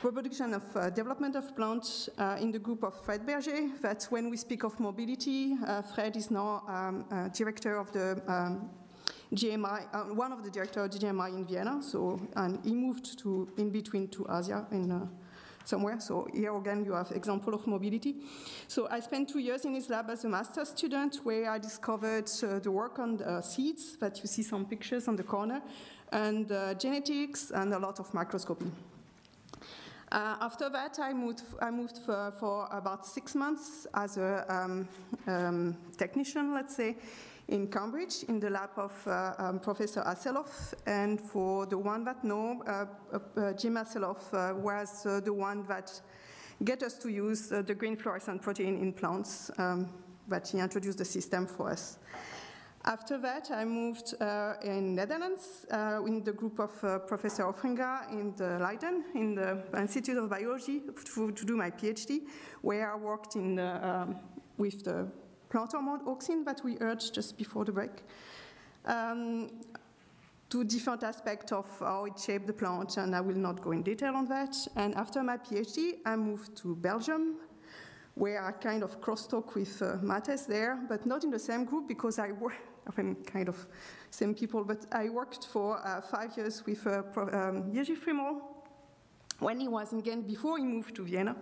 reproduction of development of plants in the group of Fred Berger. That when we speak of mobility, Fred is now director of the GMI, one of the directors of the GMI in Vienna, so, and he moved to in between to Asia in somewhere. So here again you have example of mobility. So I spent 2 years in his lab as a master's student, where I discovered the work on seeds that you see some pictures on the corner, and genetics and a lot of microscopy. After that, I moved for about 6 months as a technician, let's say, in Cambridge, in the lab of Professor Asseloff. And for the one that know, Jim Asseloff was the one that get us to use the green fluorescent protein in plants, that he introduced the system for us. After that, I moved in Netherlands in the group of Professor Offringa in Leiden, in the Institute of Biology, to do my PhD, where I worked in with the plant hormone auxin that we heard just before the break, to different aspects of how it shaped the plant, and I will not go in detail on that. And after my PhD, I moved to Belgium, where I kind of crosstalk with Mates there, but not in the same group, because I kind of same people, but I worked for 5 years with Jiří Frimol when he was in Ghent before he moved to Vienna.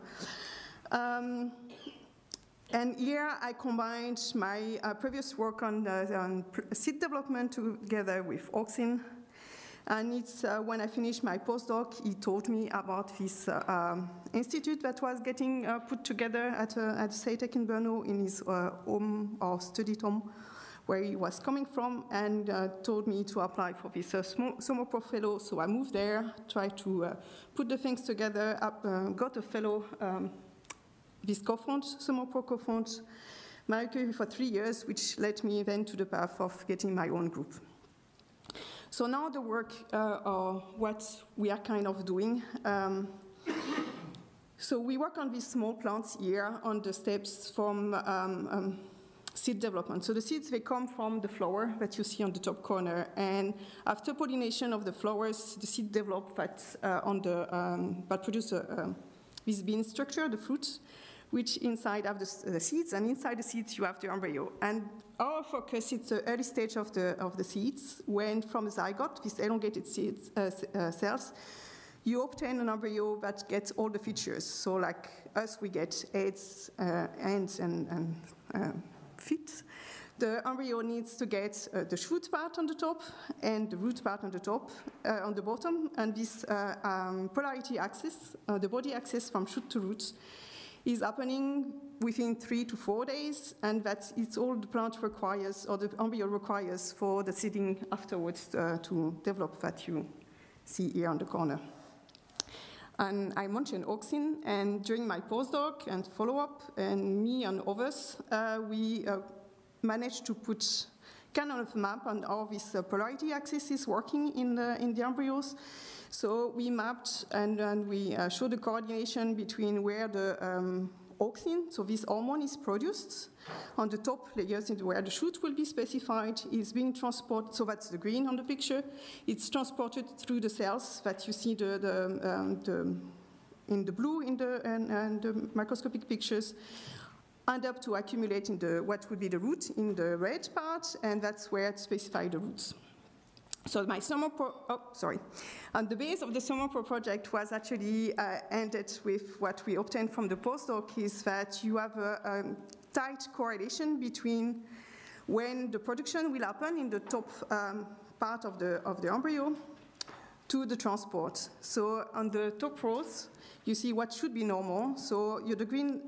And here I combined my previous work on seed development together with auxin. And it's when I finished my postdoc, he told me about this institute that was getting put together at CEITEC in Brno in his home or studied home, where he was coming from, and told me to apply for this SoMoPro fellow. So I moved there, tried to put the things together, got a fellow, this COFUND, SoMoPro COFUND, Marie Curie for 3 years, which led me then to the path of getting my own group. So now the work, or what we are kind of doing. So we work on these small plants here on the steps from seed development. So the seeds, they come from the flower that you see on the top corner, and after pollination of the flowers, the seed develop that produce this bean structure, the fruit, which inside have the seeds, and inside the seeds you have the embryo. And our focus is the early stage of the seeds, when from a zygote, these elongated seeds, cells, you obtain an embryo that gets all the features. So like us, we get heads, hands, and feet. The embryo needs to get the shoot part on the top and the root part on the top, on the bottom, and this polarity axis, the body axis from shoot to root, is happening within 3 to 4 days, and it's all the plant requires, or the embryo requires, for the seeding afterwards to develop that you see here on the corner. And I mentioned auxin, and during my postdoc and follow-up, and me and others, we managed to put kind of a map on how this polarity axis is working in the embryos. So we mapped and we showed the coordination between where the auxin, so this hormone, is produced. On the top layers where the shoot will be specified is being transported, so that's the green on the picture. It's transported through the cells that you see in the blue in the microscopic pictures, end up to accumulate in what would be the root in the red part, and that's where to specify the roots. So my SoMoPro, and the base of the SoMoPro project was actually ended with what we obtained from the postdoc, is that you have a tight correlation between when the production will happen in the top part of the embryo to the transport. So on the top rows, you see what should be normal. So the green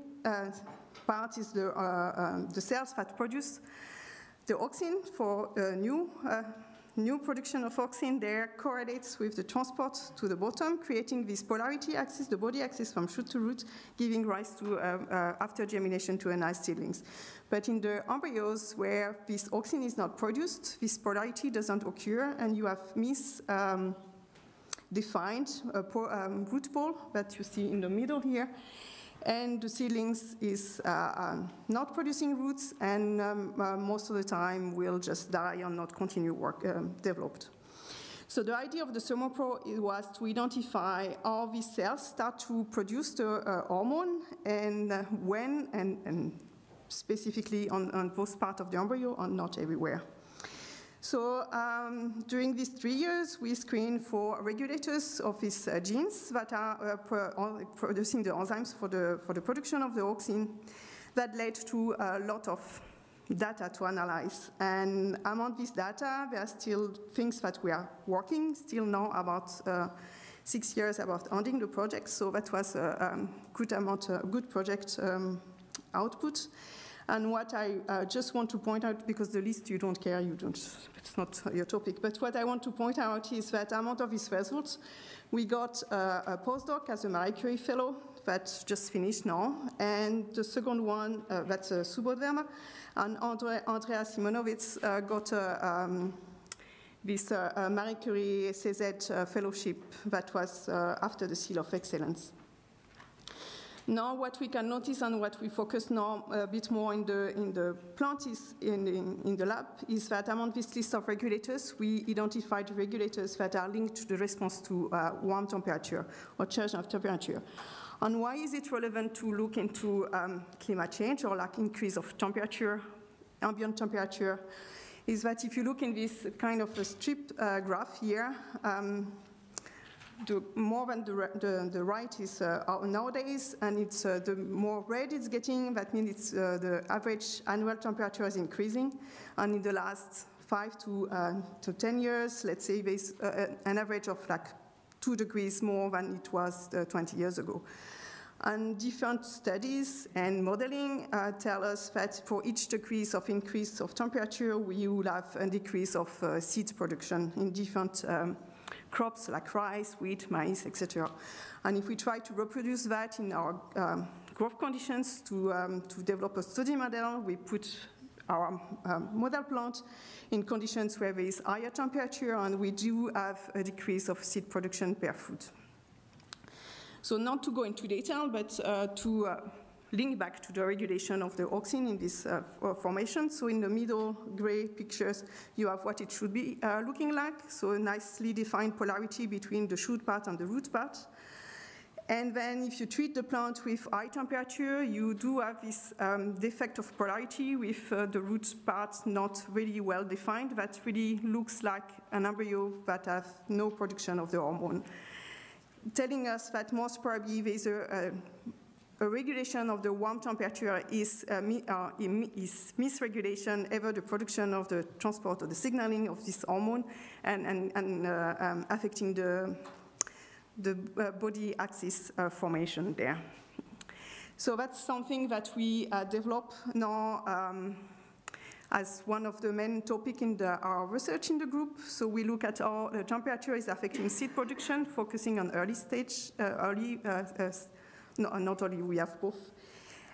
part is the cells that produce the auxin for new production of auxin. There correlates with the transport to the bottom, creating this polarity axis, the body axis from shoot to root, giving rise to, after germination, to a nice seedlings. But in the embryos where this auxin is not produced, this polarity doesn't occur, and you have defined root ball that you see in the middle here. And the seedlings is not producing roots, and most of the time will just die and not continue developed. So the idea of the SoMoPro was to identify how these cells start to produce the hormone, and when, and specifically on those parts of the embryo, and not everywhere. So during these 3 years, we screened for regulators of these genes that are producing the enzymes for the production of the auxin. That led to a lot of data to analyze. And among this data, there are still things that we are working still now about 6 years about ending the project. So that was a good project output. And what I just want to point out, because the list you don't care, it's not your topic, but what I want to point out is that among of these results, we got a postdoc as a Marie Curie fellow that just finished now, and the second one, that's Subodverma, and Andrea Simonovitz got this Marie Curie CZ fellowship that was after the Seal of Excellence. Now, what we can notice and what we focus now a bit more in the plant is in the lab is that among this list of regulators, we identified regulators that are linked to the response to warm temperature or change of temperature. And why is it relevant to look into climate change or like increase of temperature, ambient temperature? Is that if you look in this kind of a strip graph here, the more than the right is nowadays, and it's the more red it's getting. That means it's the average annual temperature is increasing, and in the last 5 to 10 years, let's say there's an average of like 2 degrees more than it was 20 years ago. And different studies and modeling tell us that for each decrease of increase of temperature, we will have a decrease of seed production in different crops like rice, wheat, maize, etc. And if we try to reproduce that in our growth conditions to develop a study model, we put our model plant in conditions where there is higher temperature, and we do have a decrease of seed production per foot. So not to go into detail, but to link back to the regulation of the auxin in this formation. So in the middle gray pictures, you have what it should be looking like. So a nicely defined polarity between the shoot part and the root part. And then if you treat the plant with high temperature, you do have this defect of polarity with the root part not really well defined. That really looks like an embryo that has no production of the hormone, telling us that most probably there's a regulation of the warm temperature is misregulation, ever the production of the transport or the signaling of this hormone, and affecting the body axis formation there. So that's something that we develop now as one of the main topics in our research in the group. So we look at how the temperature is affecting seed production, focusing on early stage, no, not only, we have both.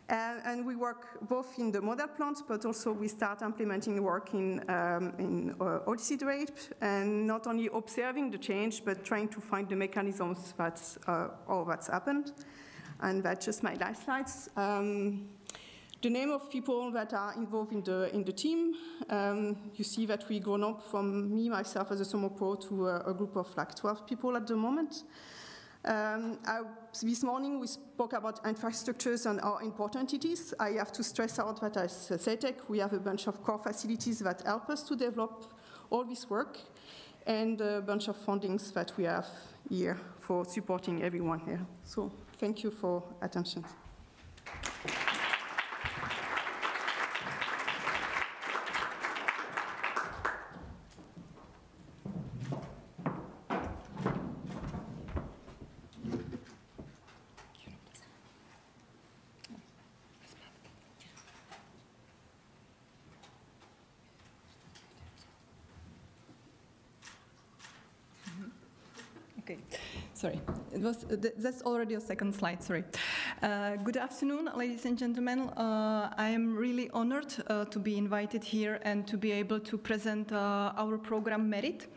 And we work both in the model plants, but also we start implementing work in oilseed rape, and not only observing the change, but trying to find the mechanisms that's all that's happened. And that's just my last slides. The name of people that are involved in the team, you see that we grown up from me, myself as a SoMoPro, to a group of like 12 people at the moment. This morning we spoke about infrastructures and how important it is. I have to stress out that as CEITEC we have a bunch of core facilities that help us to develop all this work, and a bunch of fundings that we have here for supporting everyone here. So thank you for attention. Sorry, that's already a second slide, sorry. Good afternoon, ladies and gentlemen. I am really honored to be invited here and to be able to present our program MERIT,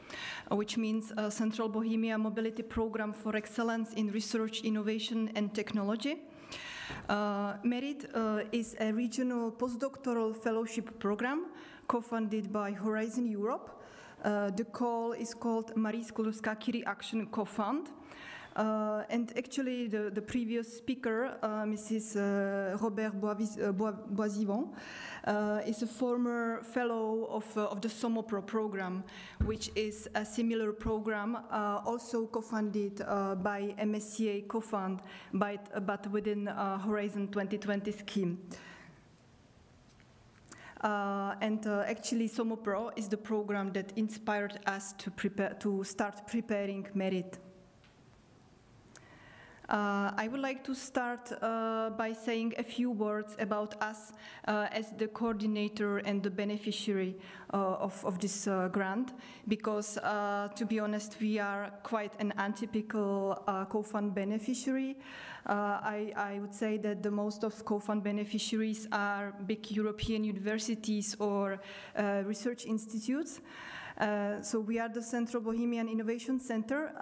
which means Central Bohemia Mobility Program for Excellence in Research, Innovation and Technology. MERIT is a regional postdoctoral fellowship program co-funded by Horizon Europe. The call is called Marie Skłodowska-Curie Actions COFUND. And actually, the previous speaker, Mrs. Robert-Boisivon, is a former fellow of the SoMoPro program, which is a similar program, also co-funded by MSCA COFUND, but within Horizon 2020 scheme. Actually, SoMoPro is the program that inspired us to start preparing MERIT. I would like to start by saying a few words about us as the coordinator and the beneficiary of this grant, because to be honest, we are quite an atypical COFUND beneficiary. I would say that the most of COFUND beneficiaries are big European universities or research institutes. So we are the Central Bohemian Innovation Center.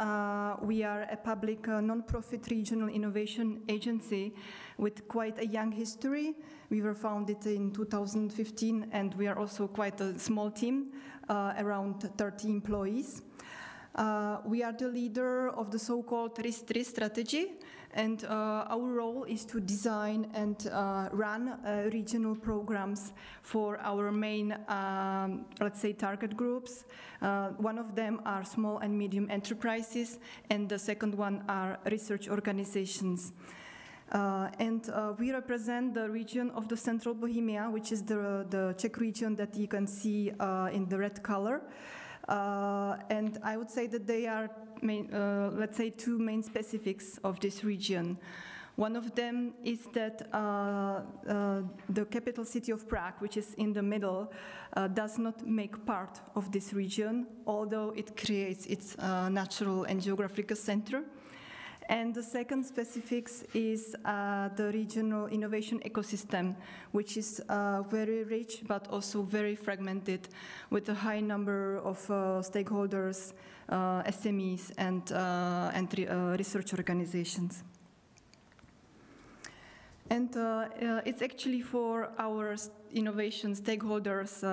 We are a public non-profit regional innovation agency with quite a young history. We were founded in 2015, and we are also quite a small team, around 30 employees. We are the leader of the so-called RIS-3 strategy, and our role is to design and run regional programs for our main, let's say, target groups. One of them are small and medium enterprises, and the second one are research organizations. We represent the region of the Central Bohemia, which is the Czech region that you can see in the red color. And I would say that they are, let's say, two main specifics of this region. One of them is that the capital city of Prague, which is in the middle, does not make part of this region, although it creates its natural and geographical center. And the second specifics is the regional innovation ecosystem, which is very rich but also very fragmented, with a high number of stakeholders, SMEs, and research organizations. And it's actually for our innovation stakeholders,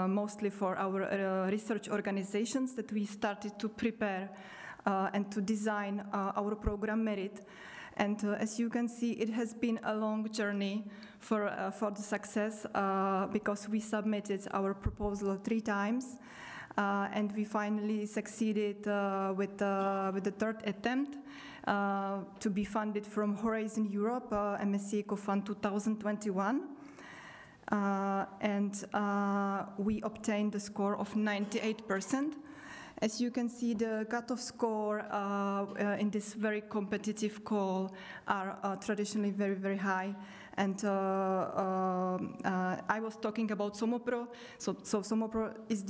mostly for our research organizations, that we started to prepare and to design our program Merit. And as you can see, it has been a long journey for the success, because we submitted our proposal 3 times, and we finally succeeded with the 3rd attempt to be funded from Horizon Europe, MSCA COFUND 2021. And we obtained a score of 98%. As you can see, the cutoff score in this very competitive call are traditionally very, very high. And I was talking about SoMoPro. So SoMoPro is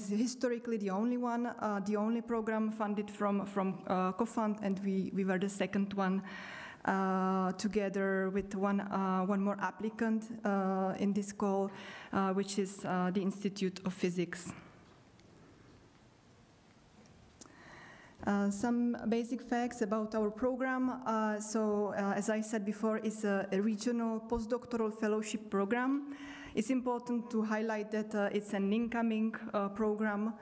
historically the only one, the only program funded from COFUND, and we were the second one, together with one more applicant in this call, which is the Institute of Physics. Some basic facts about our program. As I said before, it's a regional postdoctoral fellowship program. It's important to highlight that it's an incoming program,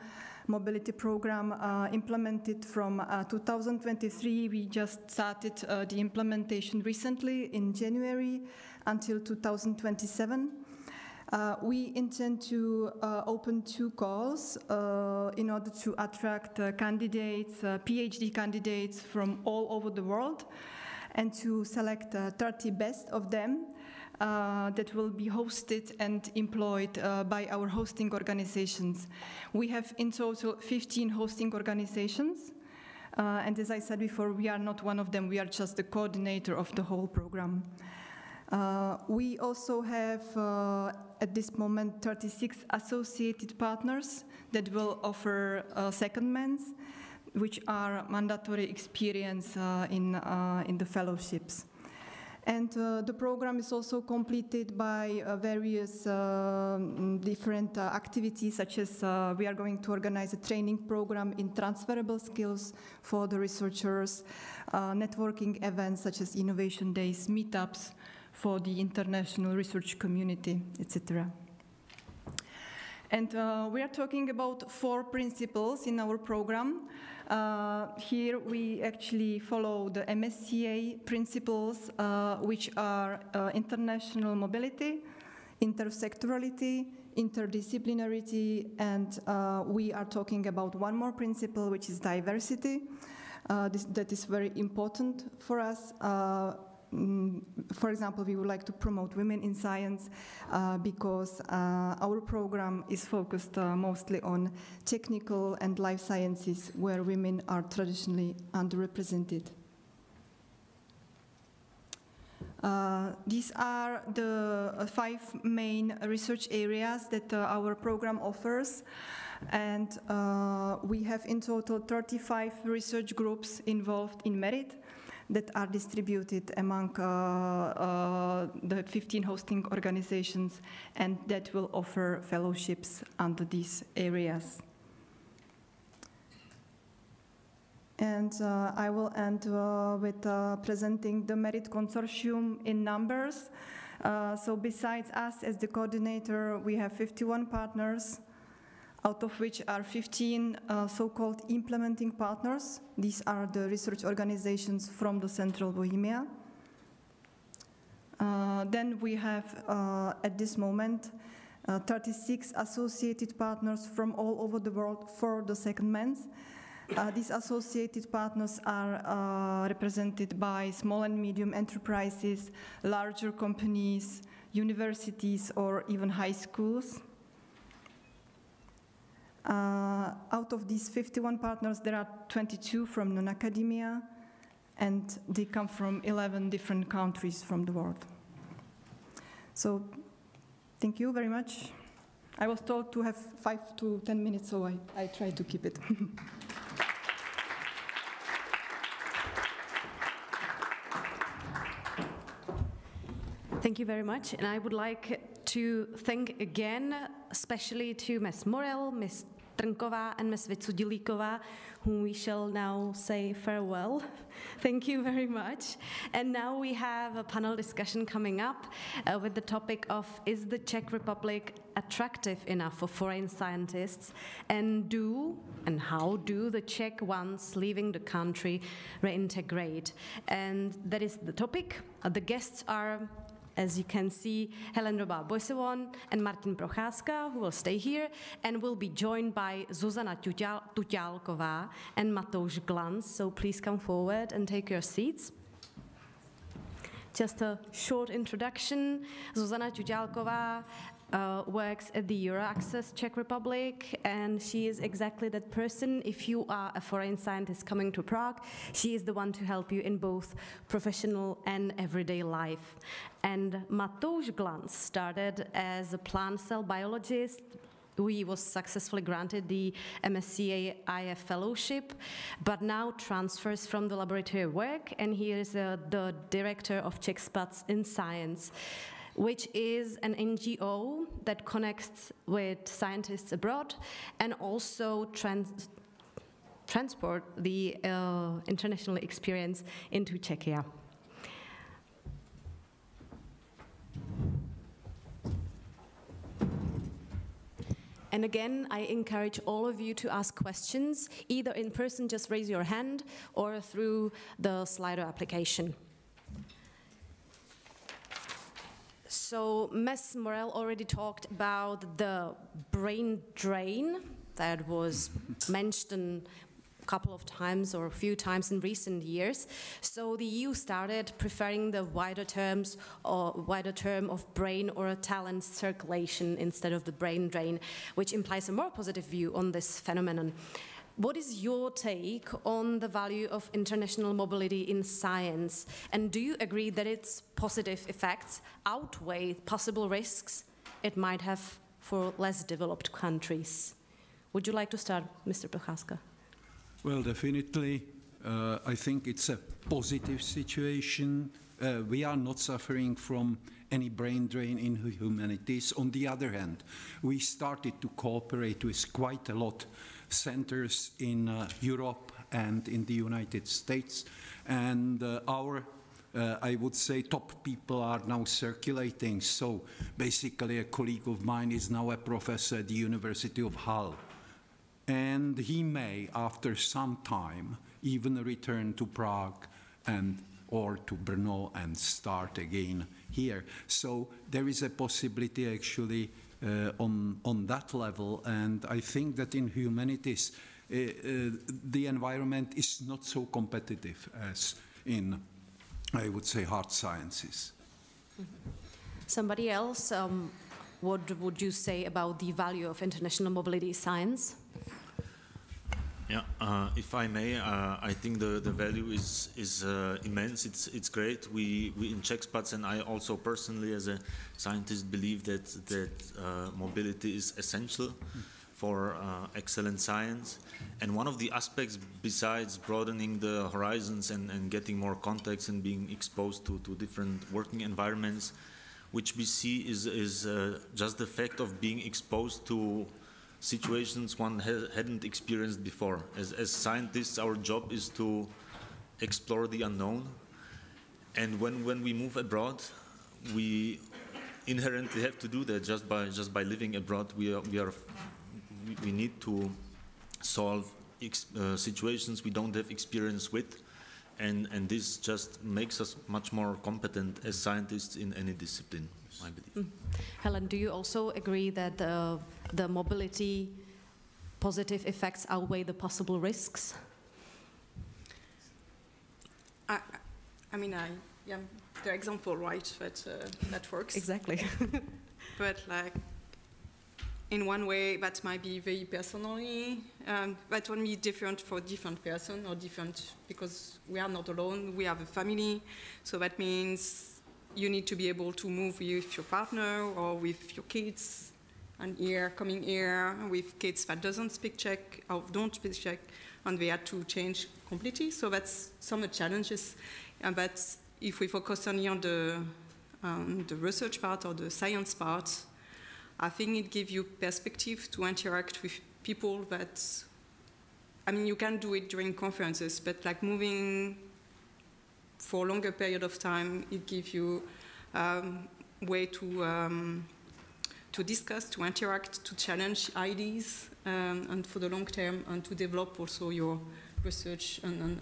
mobility program, implemented from 2023. We just started the implementation recently in January until 2027. We intend to open 2 calls in order to attract candidates, PhD candidates from all over the world, and to select 30 best of them that will be hosted and employed by our hosting organizations. We have in total 15 hosting organizations, and as I said before, we are not one of them, we are just the coordinator of the whole program. We also have, at this moment, 36 associated partners that will offer secondments, which are mandatory experience in the fellowships. And the program is also completed by various different activities, such as we are going to organize a training program in transferable skills for the researchers, networking events such as innovation days, meetups, for the international research community, etc. And we are talking about 4 principles in our program. Here we actually follow the MSCA principles, which are international mobility, intersectorality, interdisciplinarity, and we are talking about one more principle, which is diversity. That is very important for us. For example, we would like to promote women in science because our program is focused mostly on technical and life sciences, where women are traditionally underrepresented. These are the 5 main research areas that our program offers, and we have in total 35 research groups involved in Merit that are distributed among the 15 hosting organizations, and that will offer fellowships under these areas. And I will end with presenting the Merit Consortium in numbers. So besides us as the coordinator, we have 51 partners. out of which are 15 so-called implementing partners. These are the research organizations from the Central Bohemia. Then we have, at this moment, 36 associated partners from all over the world for the secondments. These associated partners are represented by small and medium enterprises, larger companies, universities, or even high schools. Out of these 51 partners, there are 22 from non-academia, and they come from 11 different countries from the world. So, thank you very much. I was told to have 5 to 10 minutes, so I tried to keep it. Thank you very much, and I would like to thank again, especially to Ms. Morel, Ms. Trnková, and Ms. Vycudilíková, whom we shall now say farewell. Thank you very much. And now we have a panel discussion coming up with the topic of, is the Czech Republic attractive enough for foreign scientists, and how do the Czech ones leaving the country reintegrate? And that is the topic. The guests are, as you can see, Hélène Robert-Boisivon and Martin Procházka, who will stay here, and will be joined by Zuzana Tuťálková and Matouš Glanz. So please come forward and take your seats. Just a short introduction. Zuzana Tuťálková works at the Euroaccess Czech Republic, and she is exactly that person. If you are a foreign scientist coming to Prague, she is the one to help you in both professional and everyday life. And Matouš Glanz started as a plant cell biologist. He was successfully granted the MSCA IF fellowship, but now transfers from the laboratory work, and he is the director of Czech Spats in Science, which is an NGO that connects with scientists abroad and also transport the international experience into Czechia. And again, I encourage all of you to ask questions, either in person, just raise your hand, or through the Slido application. So Ms. Morel already talked about the brain drain that was mentioned a couple of times or a few times in recent years. So the EU started preferring the wider term of brain or talent circulation instead of the brain drain, which implies a more positive view on this phenomenon. What is your take on the value of international mobility in science? And do you agree that its positive effects outweigh possible risks it might have for less developed countries? Would you like to start, Mr. Procházka? Well, definitely. I think it's a positive situation. We are not suffering from any brain drain in humanities. On the other hand, we started to cooperate with quite a lot centers in Europe and in the United States, and our I would say top people are now circulating. So basically a colleague of mine is now a professor at the University of Hull, and he may after some time even return to Prague or to Brno and start again here. So there is a possibility actually on that level, and I think that in humanities the environment is not so competitive as in, I would say, hard sciences. Somebody else, what would you say about the value of international mobility science? Yeah, if I may, I think the value is immense. It's great. We in Czech Spats, and I also personally as a scientist believe that mobility is essential for excellent science. And one of the aspects, besides broadening the horizons and getting more contacts and being exposed to different working environments, which we see is just the fact of being exposed to situations one hadn't experienced before. As scientists, our job is to explore the unknown, and when we move abroad, we inherently have to do that. Just by living abroad, we we need to solve situations we don't have experience with, and this just makes us much more competent as scientists in any discipline, I believe. Hélène, do you also agree that the mobility positive effects outweigh the possible risks? I mean, the example, right, that works. Exactly. But like, in one way, that might be very personally, that will be different for different person or different, because we are not alone, we have a family, so that means you need to be able to move with your partner or with your kids, and coming here with kids that doesn't speak Czech or don't speak Czech, and they had to change completely, so that's some of the challenges. But if we focus only on the research part or the science part, I think it gives you perspective to interact with people that, I mean, you can do it during conferences, but like moving for a longer period of time, it gives you way to discuss, to interact, to challenge ideas, and for the long term, and to develop also your research and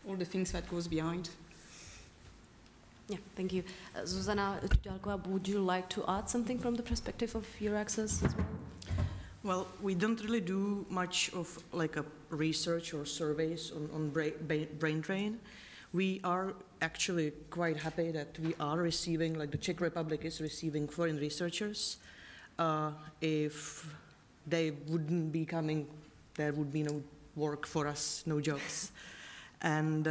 all the things that goes behind. Yeah, thank you. Zuzana Vycudilíková, would you like to add something from the perspective of EURAXES as well? Well, we don't really do much of like a research or surveys on brain drain. We are actually quite happy that we are receiving, like the Czech Republic is receiving foreign researchers. If they wouldn't be coming, there would be no work for us, no jobs. And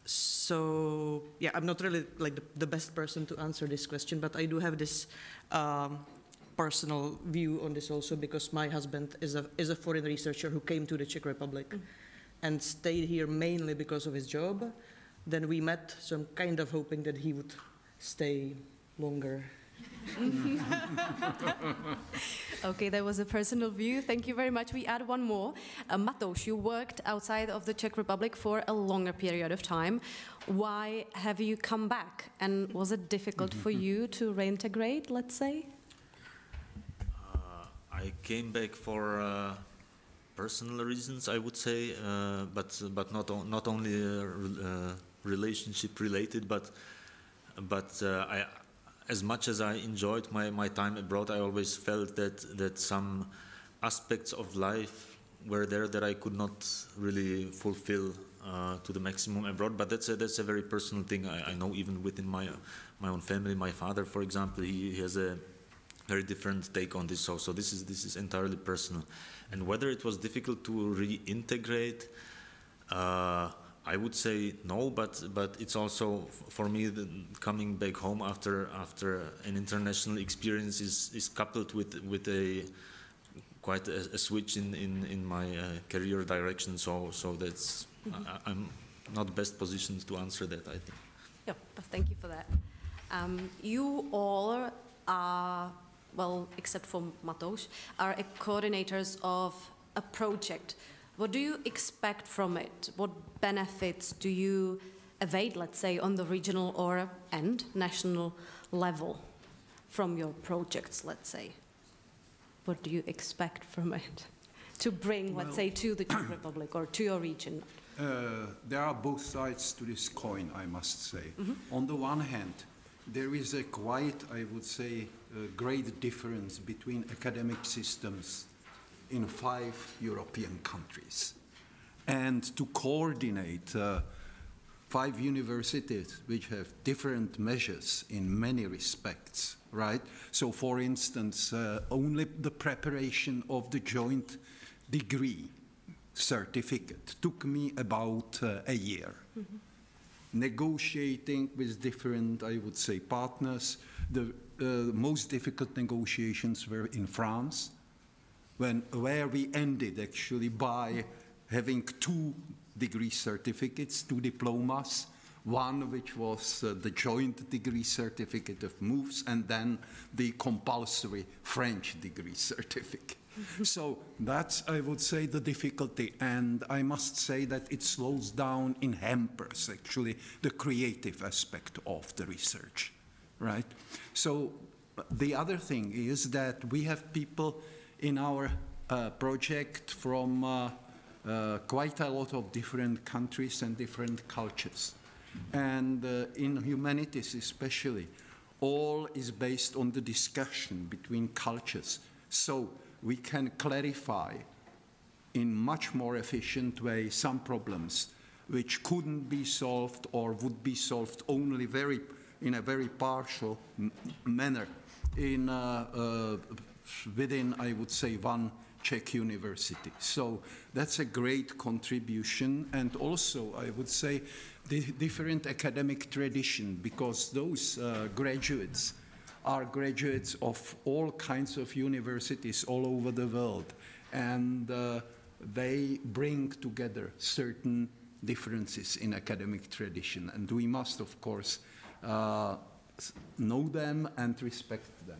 so, yeah, I'm not really like the best person to answer this question, but I do have this personal view on this also, because my husband is a foreign researcher who came to the Czech Republic and stayed here mainly because of his job. Then we met, so I'm kind of hoping that he would stay longer. Okay, that was a personal view. Thank you very much. We add one more. Matouš, you worked outside of the Czech Republic for a longer period of time. Why have you come back? And was it difficult for you to reintegrate, let's say? I came back for personal reasons, I would say, but not only relationship related, but as much as I enjoyed my time abroad, I always felt that some aspects of life were there that I could not really fulfill to the maximum abroad. But that's a very personal thing. I know even within my own family, my father, for example, he has a very different take on this. So this is entirely personal. And whether it was difficult to reintegrate, I would say no, but it's also for me coming back home after an international experience is coupled with a quite a switch in my career direction. So that's I'm not best positioned to answer that, I think. Yeah, thank you for that. You all are, well, except for Matouš, are coordinators of a project. What do you expect from it? What benefits do you evade, let's say, on the regional and national level from your projects, let's say? What do you expect from it to bring, let's say, to the Czech Republic or to your region? There are both sides to this coin, I must say. On the one hand, there is a quite, I would say, great difference between academic systems in 5 European countries. And to coordinate 5 universities which have different measures in many respects, right? So for instance, only the preparation of the joint degree certificate took me about a year. Negotiating with different, I would say, partners. The most difficult negotiations were in France, where we ended actually by having 2 degree certificates, 2 diplomas, one which was the joint degree certificate of MOVES, and then the compulsory French degree certificate. So that's, I would say, the difficulty, and I must say that it slows down and hampers actually the creative aspect of the research, right? So the other thing is that we have people in our project from quite a lot of different countries and different cultures. And in humanities especially, all is based on the discussion between cultures. So we can clarify in much more efficient way some problems which couldn't be solved or would be solved only in a very partial manner within, I would say, one Czech university. So that's a great contribution, and also I would say the different academic tradition, because those graduates are graduates of all kinds of universities all over the world, and they bring together certain differences in academic tradition, and we must, of course, know them and respect them.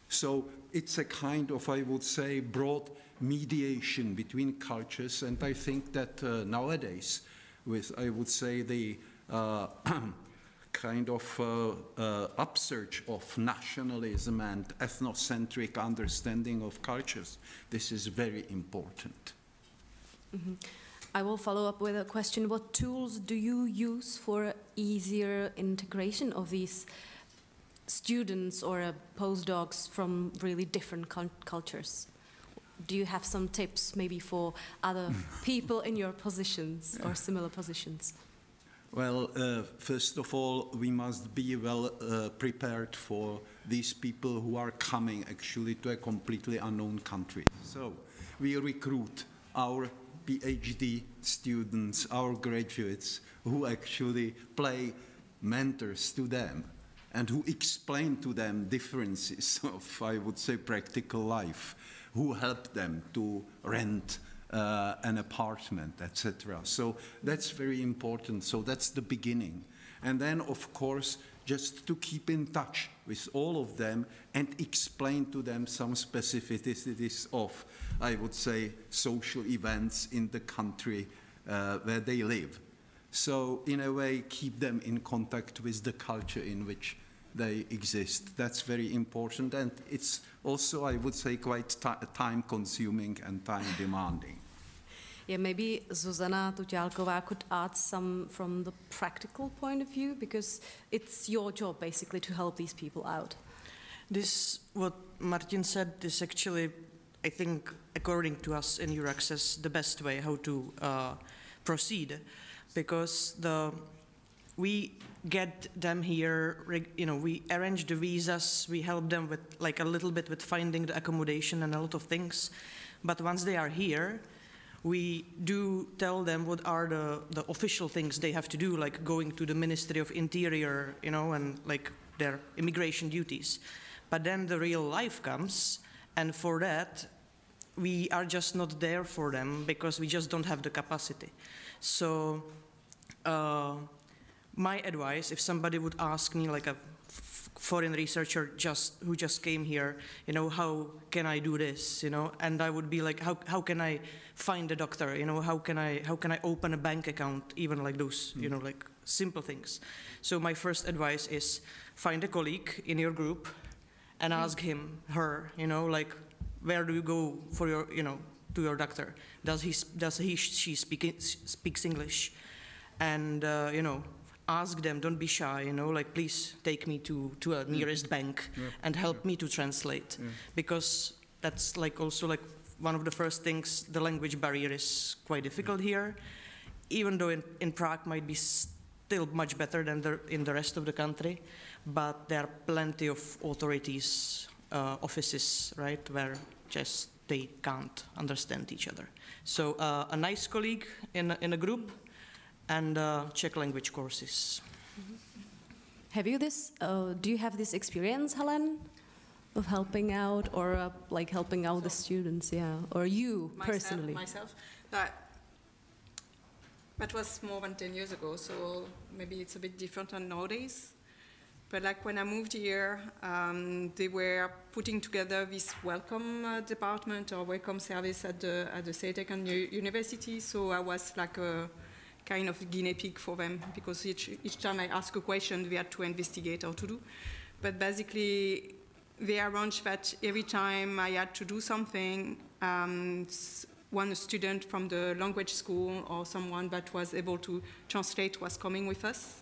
So it's a kind of, I would say, broad mediation between cultures, and I think that nowadays, with, I would say, the kind of upsurge of nationalism and ethnocentric understanding of cultures, this is very important. Mm-hmm. I will follow up with a question. What tools do you use for easier integration of these students or postdocs from really different cultures? Do you have some tips maybe for other people in your positions or similar positions? Well, first of all, we must be well prepared for these people who are coming actually to a completely unknown country. So we recruit our PhD students, our graduates, who actually play mentors to them and who explain to them differences of, I would say, practical life, who help them to rent an apartment, etc. So that's very important. So that's the beginning. And then, of course, just to keep in touch with all of them and explain to them some specificities of, I would say, social events in the country where they live. So, in a way, keep them in contact with the culture in which they exist. That's very important, and it's also, I would say, quite time-consuming and time-demanding. Yeah, maybe Zuzana Tuťálková could add some from the practical point of view, because it's your job basically to help these people out. This, what Martin said, is actually, I think, according to us in Euraccess, the best way how to proceed, because we get them here, you know, we arrange the visas, we help them with like a little bit with finding the accommodation and a lot of things, but once they are here, we do tell them what are the official things they have to do, like going to the Ministry of Interior, you know, and like their immigration duties. But then the real life comes, and for that, we are just not there for them because we just don't have the capacity. So my advice, if somebody would ask me, like a foreign researcher who just came here, you know, how can I do this, you know, and I would be like, how can I find a doctor, you know, how can I open a bank account, even like those, you know, like simple things. So my first advice is find a colleague in your group and ask him, her, you know, like, where do you go for your, you know, to your doctor? She speaks English? And, you know, ask them, don't be shy, you know, like, please take me to a nearest bank and help me to translate. Because that's like also like one of the first things, the language barrier is quite difficult here, even though in Prague might be still much better than in the rest of the country, but there are plenty of authorities, offices, right, where just they can't understand each other. So a nice colleague in a group, and Czech language courses. Have you do you have this experience, Hélène, of helping out, or like helping out the students, yeah, or you personally? Myself, that was more than 10 years ago, so maybe it's a bit different than nowadays. But like when I moved here, they were putting together this welcome department or welcome service at the CEITEC and university, so I was like a kind of guinea pig for them, because each time I ask a question, we had to investigate how to do. But basically, they arranged that every time I had to do something, one student from the language school or someone that was able to translate was coming with us.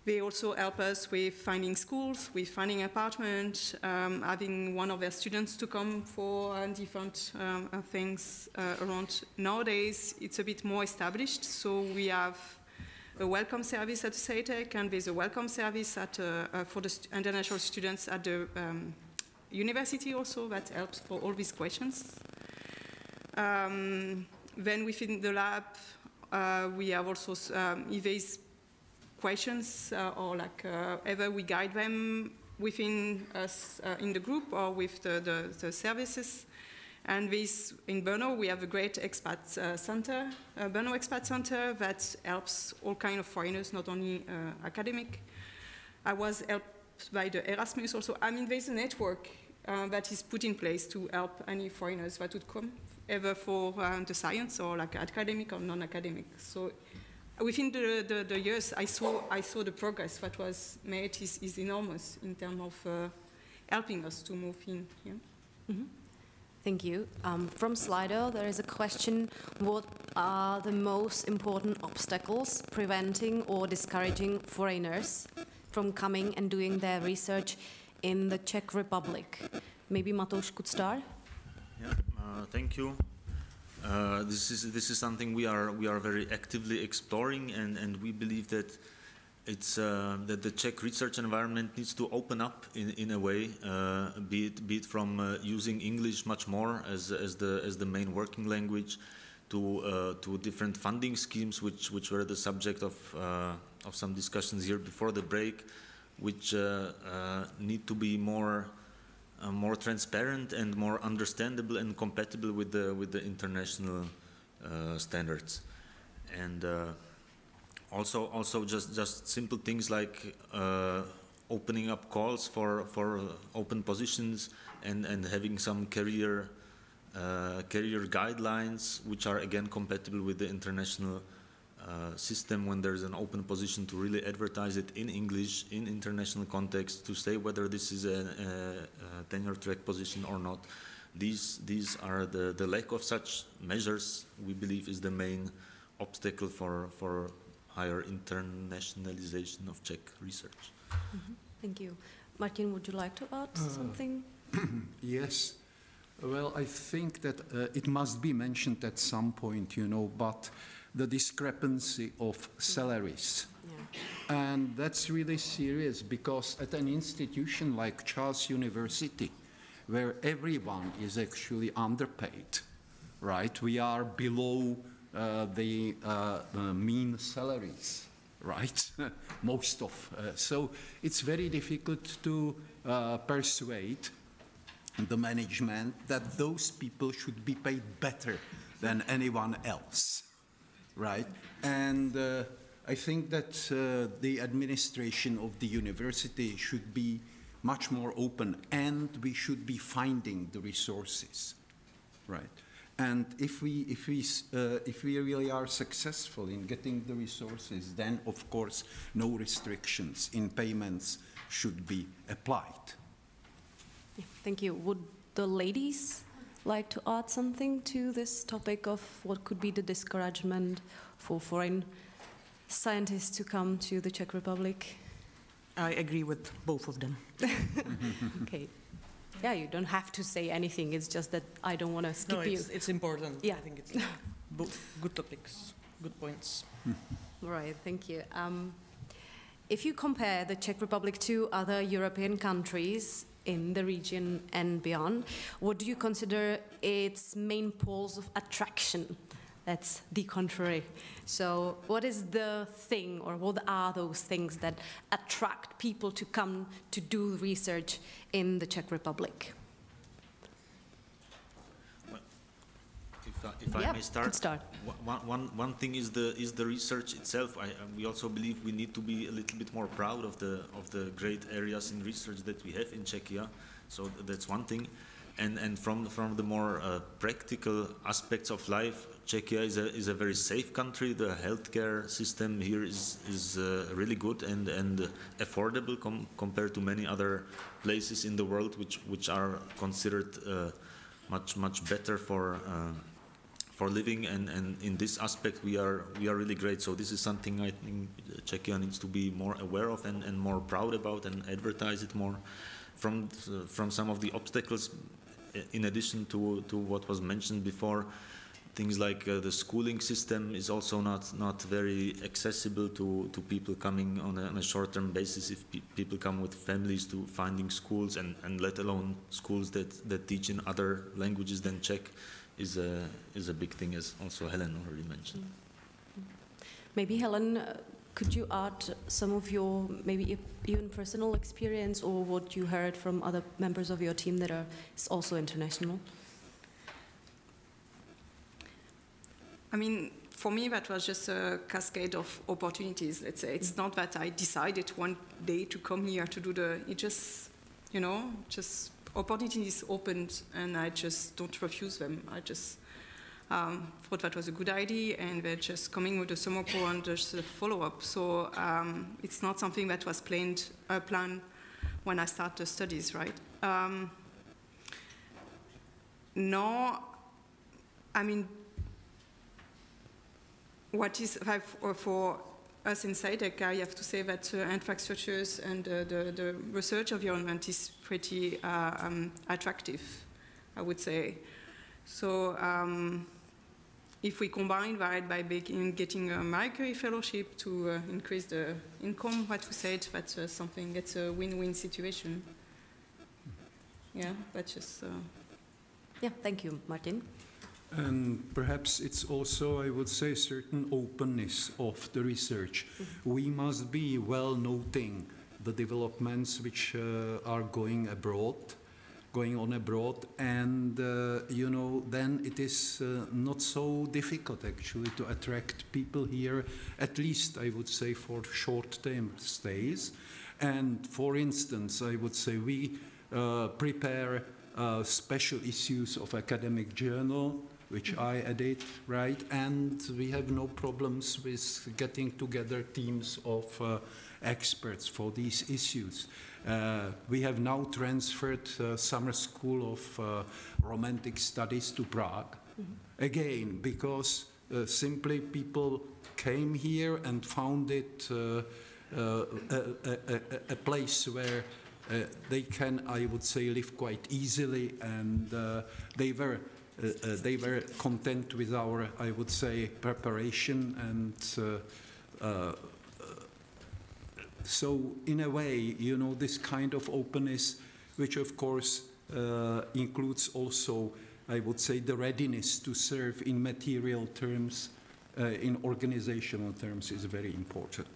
They also help us with finding schools, with finding apartments, having one of their students to come for different things around. Nowadays, it's a bit more established, so we have a welcome service at CEITEC, and there's a welcome service at, for the international students at the university also that helps for all these questions. Then within the lab, we have also, if there's questions or like either we guide them within us in the group or with the services. And this, in Brno, we have a great expat center, Brno Expat Center, that helps all kinds of foreigners, not only academic. I was helped by the Erasmus also. I mean, there's a network that is put in place to help any foreigners that would come, either for the science or like academic or non-academic. So within the years, I saw the progress that was made is enormous in terms of helping us to move in here. Mm-hmm. Thank you. From Slido, there is a question: what are the most important obstacles preventing or discouraging foreigners from coming and doing their research in the Czech Republic? Maybe Matouš could start. Yeah, thank you. This is something we are very actively exploring, and we believe that it's that the Czech research environment needs to open up in a way, be it from using English much more as the main working language, to different funding schemes which were the subject of some discussions here before the break, which need to be more transparent and more understandable and compatible with the international standards, and also just simple things like opening up calls for open positions and having some career guidelines which are again compatible with the international system. When there's an open position, to really advertise it in English in international context, to say whether this is a tenure track position or not. These are the lack of such measures, we believe, is the main obstacle for higher internationalization of Czech research. Mm-hmm. Thank you. Martin, would you like to add something? Yes. Well, I think that it must be mentioned at some point, but the discrepancy of salaries. Yeah. And that's really serious, because at an institution like Charles University, where everyone is actually underpaid, right? We are below the mean salaries, right? Most of. So it's very difficult to persuade the management that those people should be paid better than anyone else, right? And I think that the administration of the university should be much more open, and we should be finding the resources, right? And if we really are successful in getting the resources, then of course no restrictions in payments should be applied. Yeah, thank you. Would the ladies like to add something to this topic of what could be the discouragement for foreign scientists to come to the Czech Republic? I agree with both of them. Okay. Yeah, you don't have to say anything. It's just that I don't want to skip you. No, it's important. Yeah. I think it's both good topics, good points. All right, thank you. If you compare the Czech Republic to other European countries in the region and beyond, what do you consider its main poles of attraction? That's the contrary. So what is the thing, or what are those things that attract people to come to do research in the Czech Republic? Well, if I may start, one thing is the research itself. We also believe we need to be a little bit more proud of the great areas in research that we have in Czechia. So that's one thing. And from the more practical aspects of life, Czechia is a very safe country. The healthcare system here is really good and affordable compared to many other places in the world which are considered much better for living, and in this aspect we are really great. So this is something I think Czechia needs to be more aware of and more proud about and advertise it more. From some of the obstacles, in addition to what was mentioned before, things like the schooling system is also not very accessible to people coming on a short-term basis. If people come with families, to finding schools and let alone schools that teach in other languages than Czech is a big thing, as also Hélène already mentioned. Maybe Hélène, could you add some of your maybe even personal experience or what you heard from other members of your team that is also international? I mean, for me, that was just a cascade of opportunities, let's say. It's not that I decided one day to come here to do it just, you know, just opportunities opened and I just don't refuse them. I just thought that was a good idea and they're just coming with the SoMoPro and just a follow-up. So it's not something that was planned when I started the studies, right? No, I mean, what is for us in CEITEC, I have to say that infrastructures and the research environment is pretty attractive, I would say. So if we combine that by getting a Marie Curie fellowship to increase the income, what we said, that's something, it's a win-win situation. Yeah, that's just... Yeah, thank you, Martin. And perhaps it's also, I would say, certain openness of the research. Mm-hmm. We must be well noting the developments which are going on abroad, and you know, then it is not so difficult actually to attract people here, at least I would say for short-term stays. And for instance, I would say we prepare special issues of academic journal, which I edit, right? And we have no problems with getting together teams of experts for these issues. We have now transferred summer school of romantic studies to Prague. Mm-hmm. Again, because simply people came here and found it a place where they can, I would say, live quite easily, and they were content with our, I would say, preparation, and so in a way, you know, this kind of openness, which of course includes also, I would say, the readiness to serve in material terms, in organizational terms, is very important.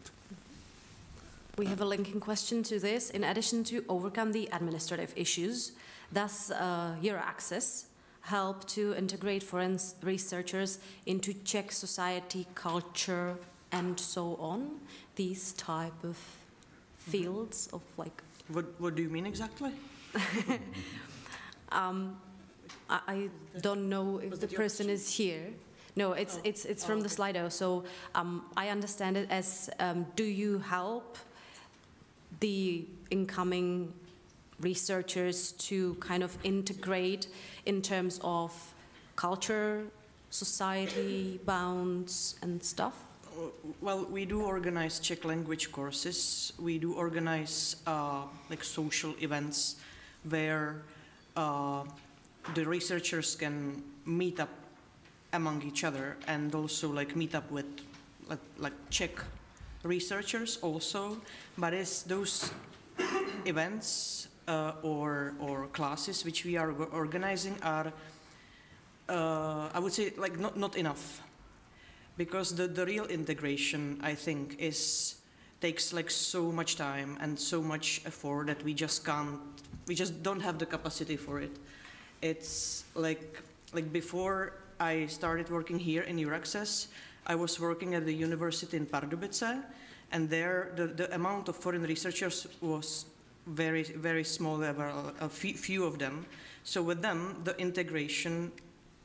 We have a linking question to this. In addition to overcome the administrative issues, does your access help to integrate foreign researchers into Czech society, culture, and so on? These type of fields of like... What do you mean exactly? I don't know if the person is here. No, it's from the Slido. So I understand it as, do you help the incoming researchers to kind of integrate in terms of culture, society, bounds, and stuff? Well, we do organize Czech language courses. We do organize like social events where the researchers can meet up among each other and also like meet up with like Czech researchers also. But it's those events or classes which we are organizing are, I would say, like not enough, because the real integration, I think, takes like so much time and so much effort that we just don't have the capacity for it. It's like before I started working here in Euraccess, I was working at the university in Pardubice, and there the amount of foreign researchers was very, very small. There were a few of them. So with them, the integration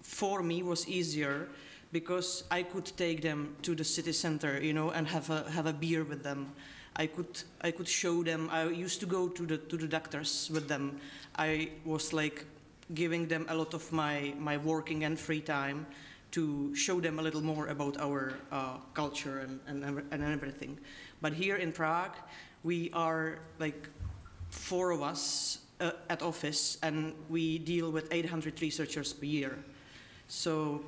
for me was easier, because I could take them to the city center, you know, and have a beer with them. I could show them. I used to go to the doctors with them. I was like giving them a lot of my working and free time to show them a little more about our culture and everything. But here in Prague, we are like 4 of us at office, and we deal with 800 researchers per year. So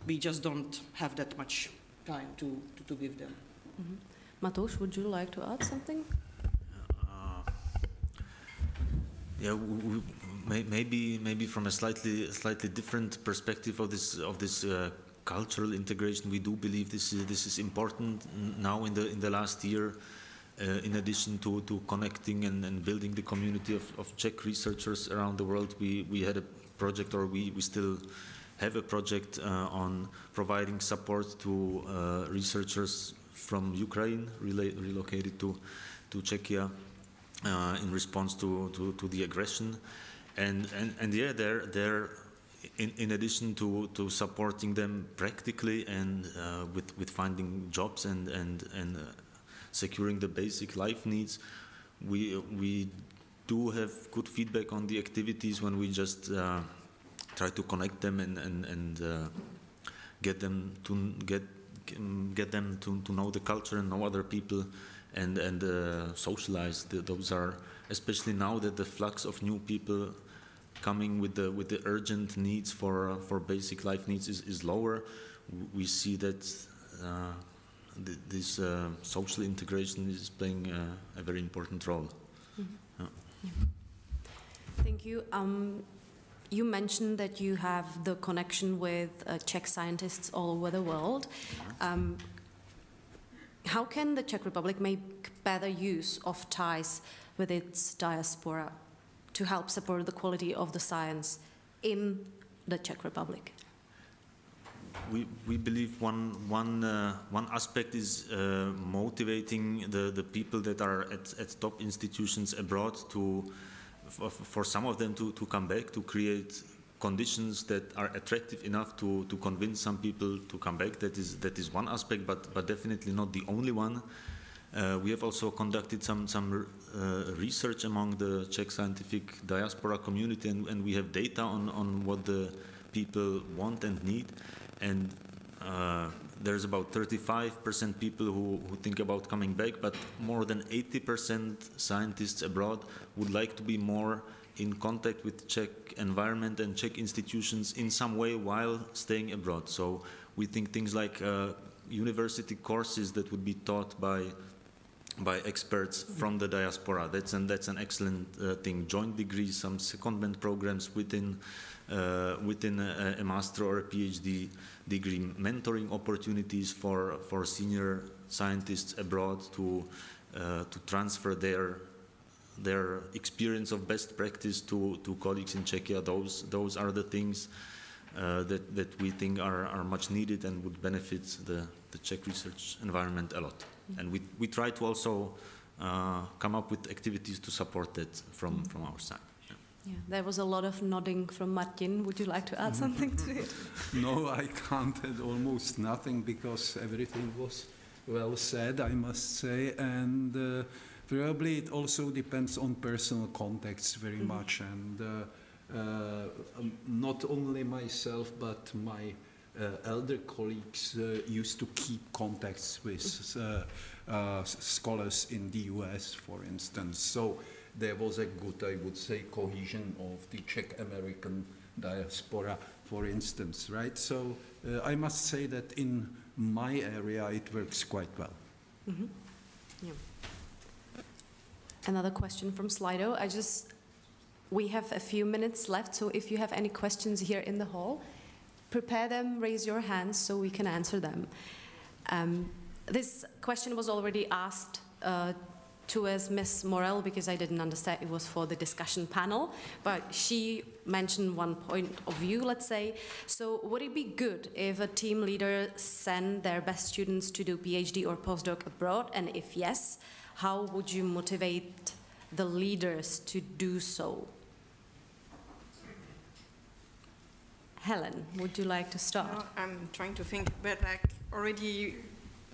we just don't have that much time to give them. Mm-hmm. Matouš, would you like to add something? Yeah, maybe from a slightly different perspective of this cultural integration, we do believe this is important now in the last year. In addition to connecting and building the community of Czech researchers around the world, we had a project, or we still have a project on providing support to researchers from Ukraine relocated to Czechia in response to the aggression, and yeah, they're in addition to supporting them practically and with finding jobs and securing the basic life needs, we do have good feedback on the activities when we just try to connect them and get them to know the culture and know other people and socialize. Those are, especially now that the flux of new people coming with the urgent needs for basic life needs is lower. We see that this social integration is playing a very important role. Mm-hmm. Yeah. Thank you. You mentioned that you have the connection with Czech scientists all over the world. How can the Czech Republic make better use of ties with its diaspora to help support the quality of the science in the Czech Republic? We believe one aspect is motivating the people that are at top institutions abroad for some of them to come back, to create conditions that are attractive enough to convince some people to come back. That is one aspect, but definitely not the only one. We have also conducted some research among the Czech scientific diaspora community, and we have data on what the people want and need. And there's about 35% people who think about coming back, but more than 80% scientists abroad would like to be more in contact with Czech environment and Czech institutions in some way while staying abroad. So we think things like university courses that would be taught by experts from the diaspora. That's an excellent thing. Joint degrees, some secondment programs within a master or a PhD degree, mentoring opportunities for senior scientists abroad to transfer their experience of best practice to colleagues in Czechia. Those are the things that we think are much needed and would benefit the Czech research environment a lot. And we try to also come up with activities to support that from our side. Yeah, there was a lot of nodding from Martin. Would you like to add something to it? No, I can't add almost nothing because everything was well said, I must say. And probably it also depends on personal contacts very much. And not only myself, but my elder colleagues used to keep contacts with scholars in the US, for instance. So there was a good, I would say, cohesion of the Czech American diaspora, for instance, right? So I must say that in my area it works quite well. Mm-hmm. Yeah. Another question from Slido. We have a few minutes left, so if you have any questions here in the hall, prepare them, raise your hands so we can answer them. This question was already asked to us, Ms. Morel, because I didn't understand it was for the discussion panel, but she mentioned one point of view, let's say. So would it be good if a team leader sent their best students to do PhD or postdoc abroad? And if yes, how would you motivate the leaders to do so? Hélène, would you like to start? No, I'm trying to think, but like already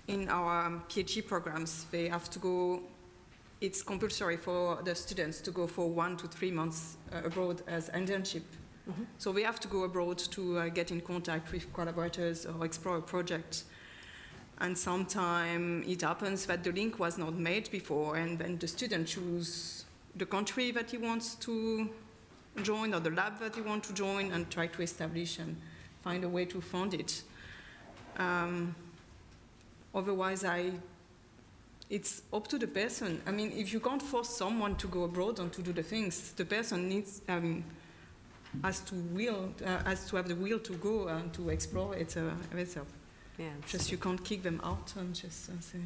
in our PhD programs, they have to go. It's compulsory for the students to go for 1 to 3 months abroad as internship Mm-hmm. So we have to go abroad to get in contact with collaborators or explore a project. And sometimes it happens that the link was not made before, and then the student chooses the country that he wants to join or the lab that he wants to join and try to establish and find a way to fund it. Otherwise, it's up to the person. I mean, if you can't force someone to go abroad and to do the things, the person has to have the will to go and to explore it themselves. Yeah. Just you can't kick them out and just say.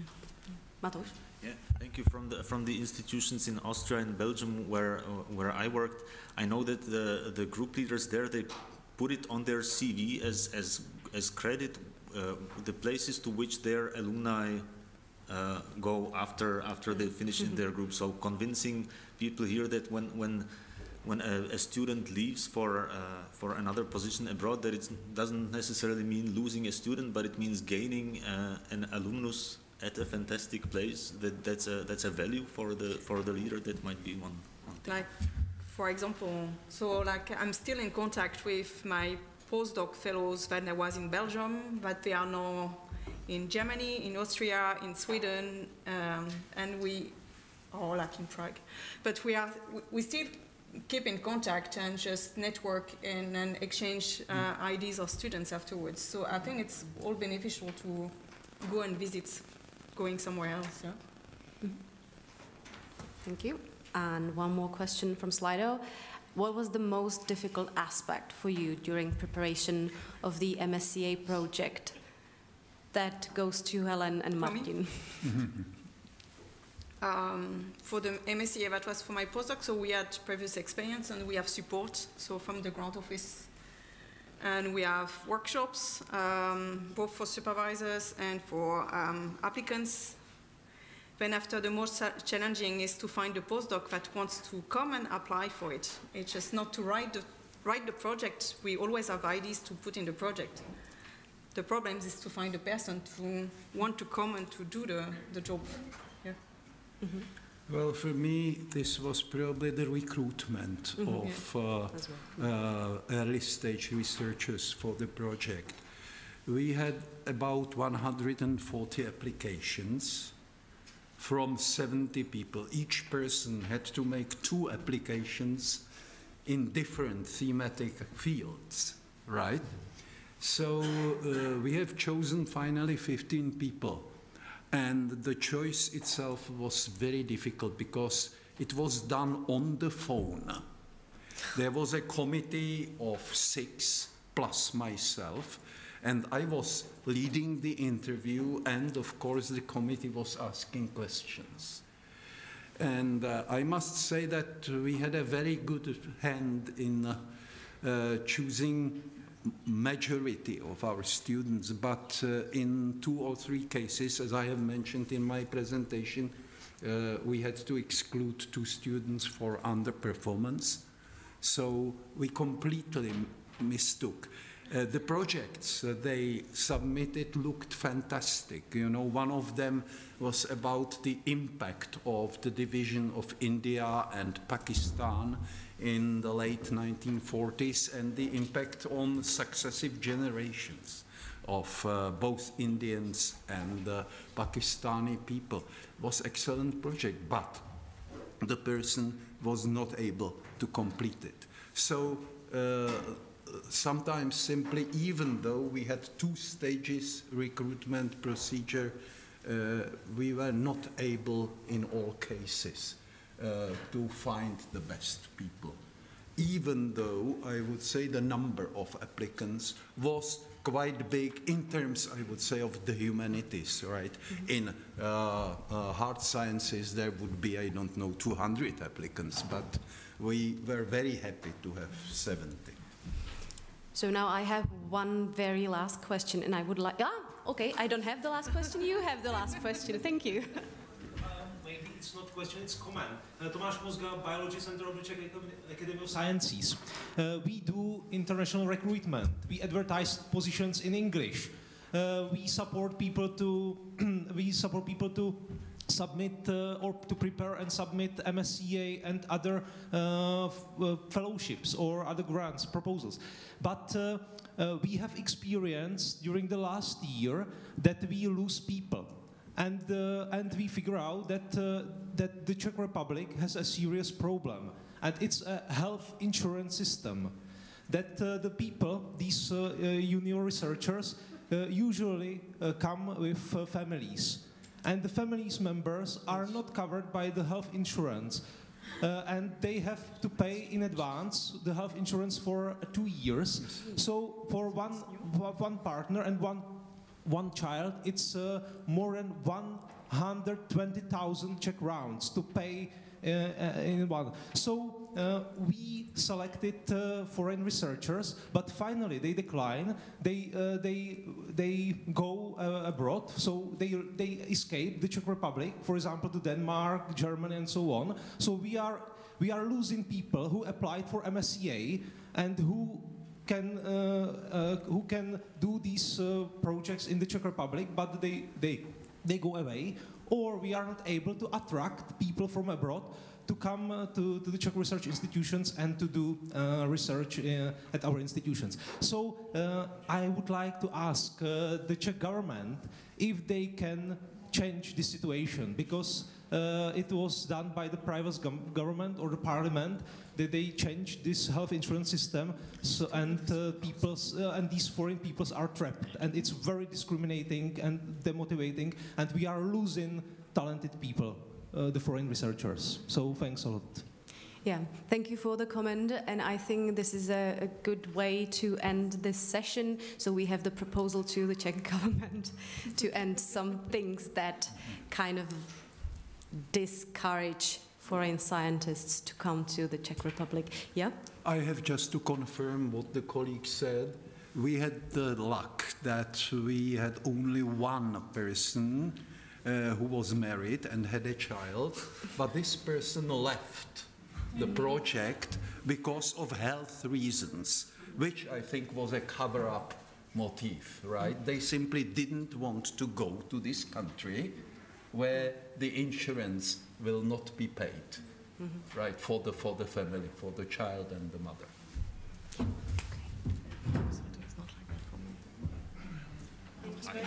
Matos? Yeah, thank you. From the institutions in Austria and Belgium where I worked, I know that the group leaders there, they put it on their CV as credit the places to which their alumni go after they finish in their group. So convincing people here that when a student leaves for another position abroad, that it doesn't necessarily mean losing a student, but it means gaining an alumnus at a fantastic place. That's a value for the leader. That might be one thing. Like, for example, so like I'm still in contact with my postdoc fellows when I was in Belgium, but they are now in Germany, in Austria, in Sweden, and we are like in Prague. But we still keep in contact and just network and exchange ideas of students afterwards. So I think it's all beneficial to go and visit, going somewhere else. Yeah? Mm-hmm. Thank you. And one more question from Slido. What was the most difficult aspect for you during preparation of the MSCA project? That goes to Hélène and Martin. For the MSCA, that was for my postdoc, so we had previous experience and we have support, so from the grant office. And we have workshops, both for supervisors and for applicants. Then after, the most challenging is to find a postdoc that wants to come and apply for it. It's just not to write the project. We always have ideas to put in the project. The problem is to find a person to want to come and to do the job. Yeah. Mm-hmm. Well, for me, this was probably the recruitment of early stage researchers for the project. We had about 140 applications from 70 people. Each person had to make 2 applications in different thematic fields, right? So we have chosen finally 15 people. And the choice itself was very difficult because it was done on the phone. There was a committee of 6 plus myself, and I was leading the interview, and of course the committee was asking questions. And I must say that we had a very good hand in choosing majority of our students, but in 2 or 3 cases, as I have mentioned in my presentation, we had to exclude 2 students for underperformance. So we completely mistook. The projects they submitted looked fantastic. You know, one of them was about the impact of the division of India and Pakistan in the late 1940s and the impact on successive generations of both Indians and Pakistani people. It was an excellent project, but the person was not able to complete it. So sometimes simply, even though we had 2 stages recruitment procedure, we were not able in all cases to find the best people. Even though I would say the number of applicants was quite big in terms, I would say, of the humanities, right? Mm-hmm. In hard sciences, there would be, I don't know, 200 applicants, but we were very happy to have 70. So now I have one very last question, and I would like, okay, I don't have the last question, you have the last question, thank you. Maybe it's not question, it's comment. Tomáš Mozga, Biology Center of the Czech Academy of Sciences. We do international recruitment. We advertise positions in English. We support people to submit or to prepare and submit MSCA and other fellowships or other grants proposals. But we have experienced during the last year that we lose people. And we figure out that the Czech Republic has a serious problem, and it's a health insurance system. That the people, these junior researchers, usually come with families, and the families members are not covered by the health insurance, and they have to pay in advance the health insurance for 2 years. So for one partner and one child, it's more than 120,000 Czech rounds to pay in one. So we selected foreign researchers, but finally they decline. They go abroad, so they escape the Czech Republic, for example, to Denmark, Germany, and so on. So we are losing people who applied for MSCA and who can do these projects in the Czech Republic, but they go away, or we are not able to attract people from abroad to come to the Czech research institutions and to do research at our institutions. So I would like to ask the Czech government if they can change this situation, because it was done by the private government or the parliament that they changed this health insurance system, so, and these foreign peoples are trapped, and it's very discriminating and demotivating, and we are losing talented people, the foreign researchers. So thanks a lot. Yeah, thank you for the comment, and I think this is a good way to end this session. So we have the proposal to the Czech government to end some things that kind of discourage foreign scientists to come to the Czech Republic. Yeah? I have just to confirm what the colleague said. We had the luck that we had only one person who was married and had a child, but this person left the project because of health reasons, which I think was a cover-up motif, right? They simply didn't want to go to this country where the insurance will not be paid, right, for the family, for the child and the mother. Thank you very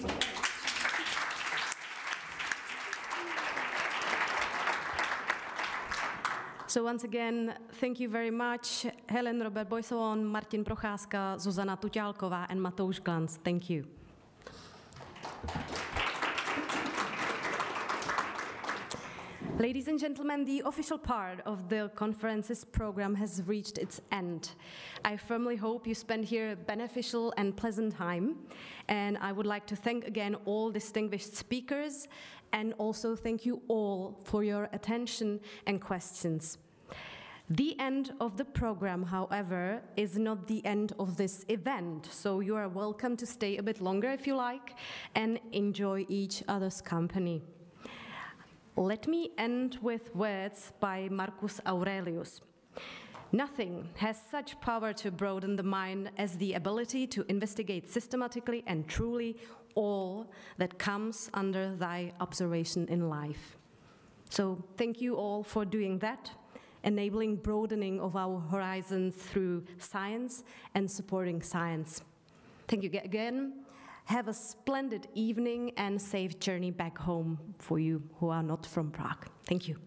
much. So once again, thank you very much, Hélène, Robert-Boisivon, Martin Procházka, Zuzana Tuťálková, and Matouš Glanz. Thank you. Ladies and gentlemen, the official part of the conference's program has reached its end. I firmly hope you spend here a beneficial and pleasant time, and I would like to thank again all distinguished speakers, and also thank you all for your attention and questions. The end of the program, however, is not the end of this event, so you are welcome to stay a bit longer if you like and enjoy each other's company. Let me end with words by Marcus Aurelius. Nothing has such power to broaden the mind as the ability to investigate systematically and truly all that comes under thy observation in life. So thank you all for doing that, enabling broadening of our horizons through science and supporting science. Thank you again. Have a splendid evening and safe journey back home for you who are not from Prague. Thank you.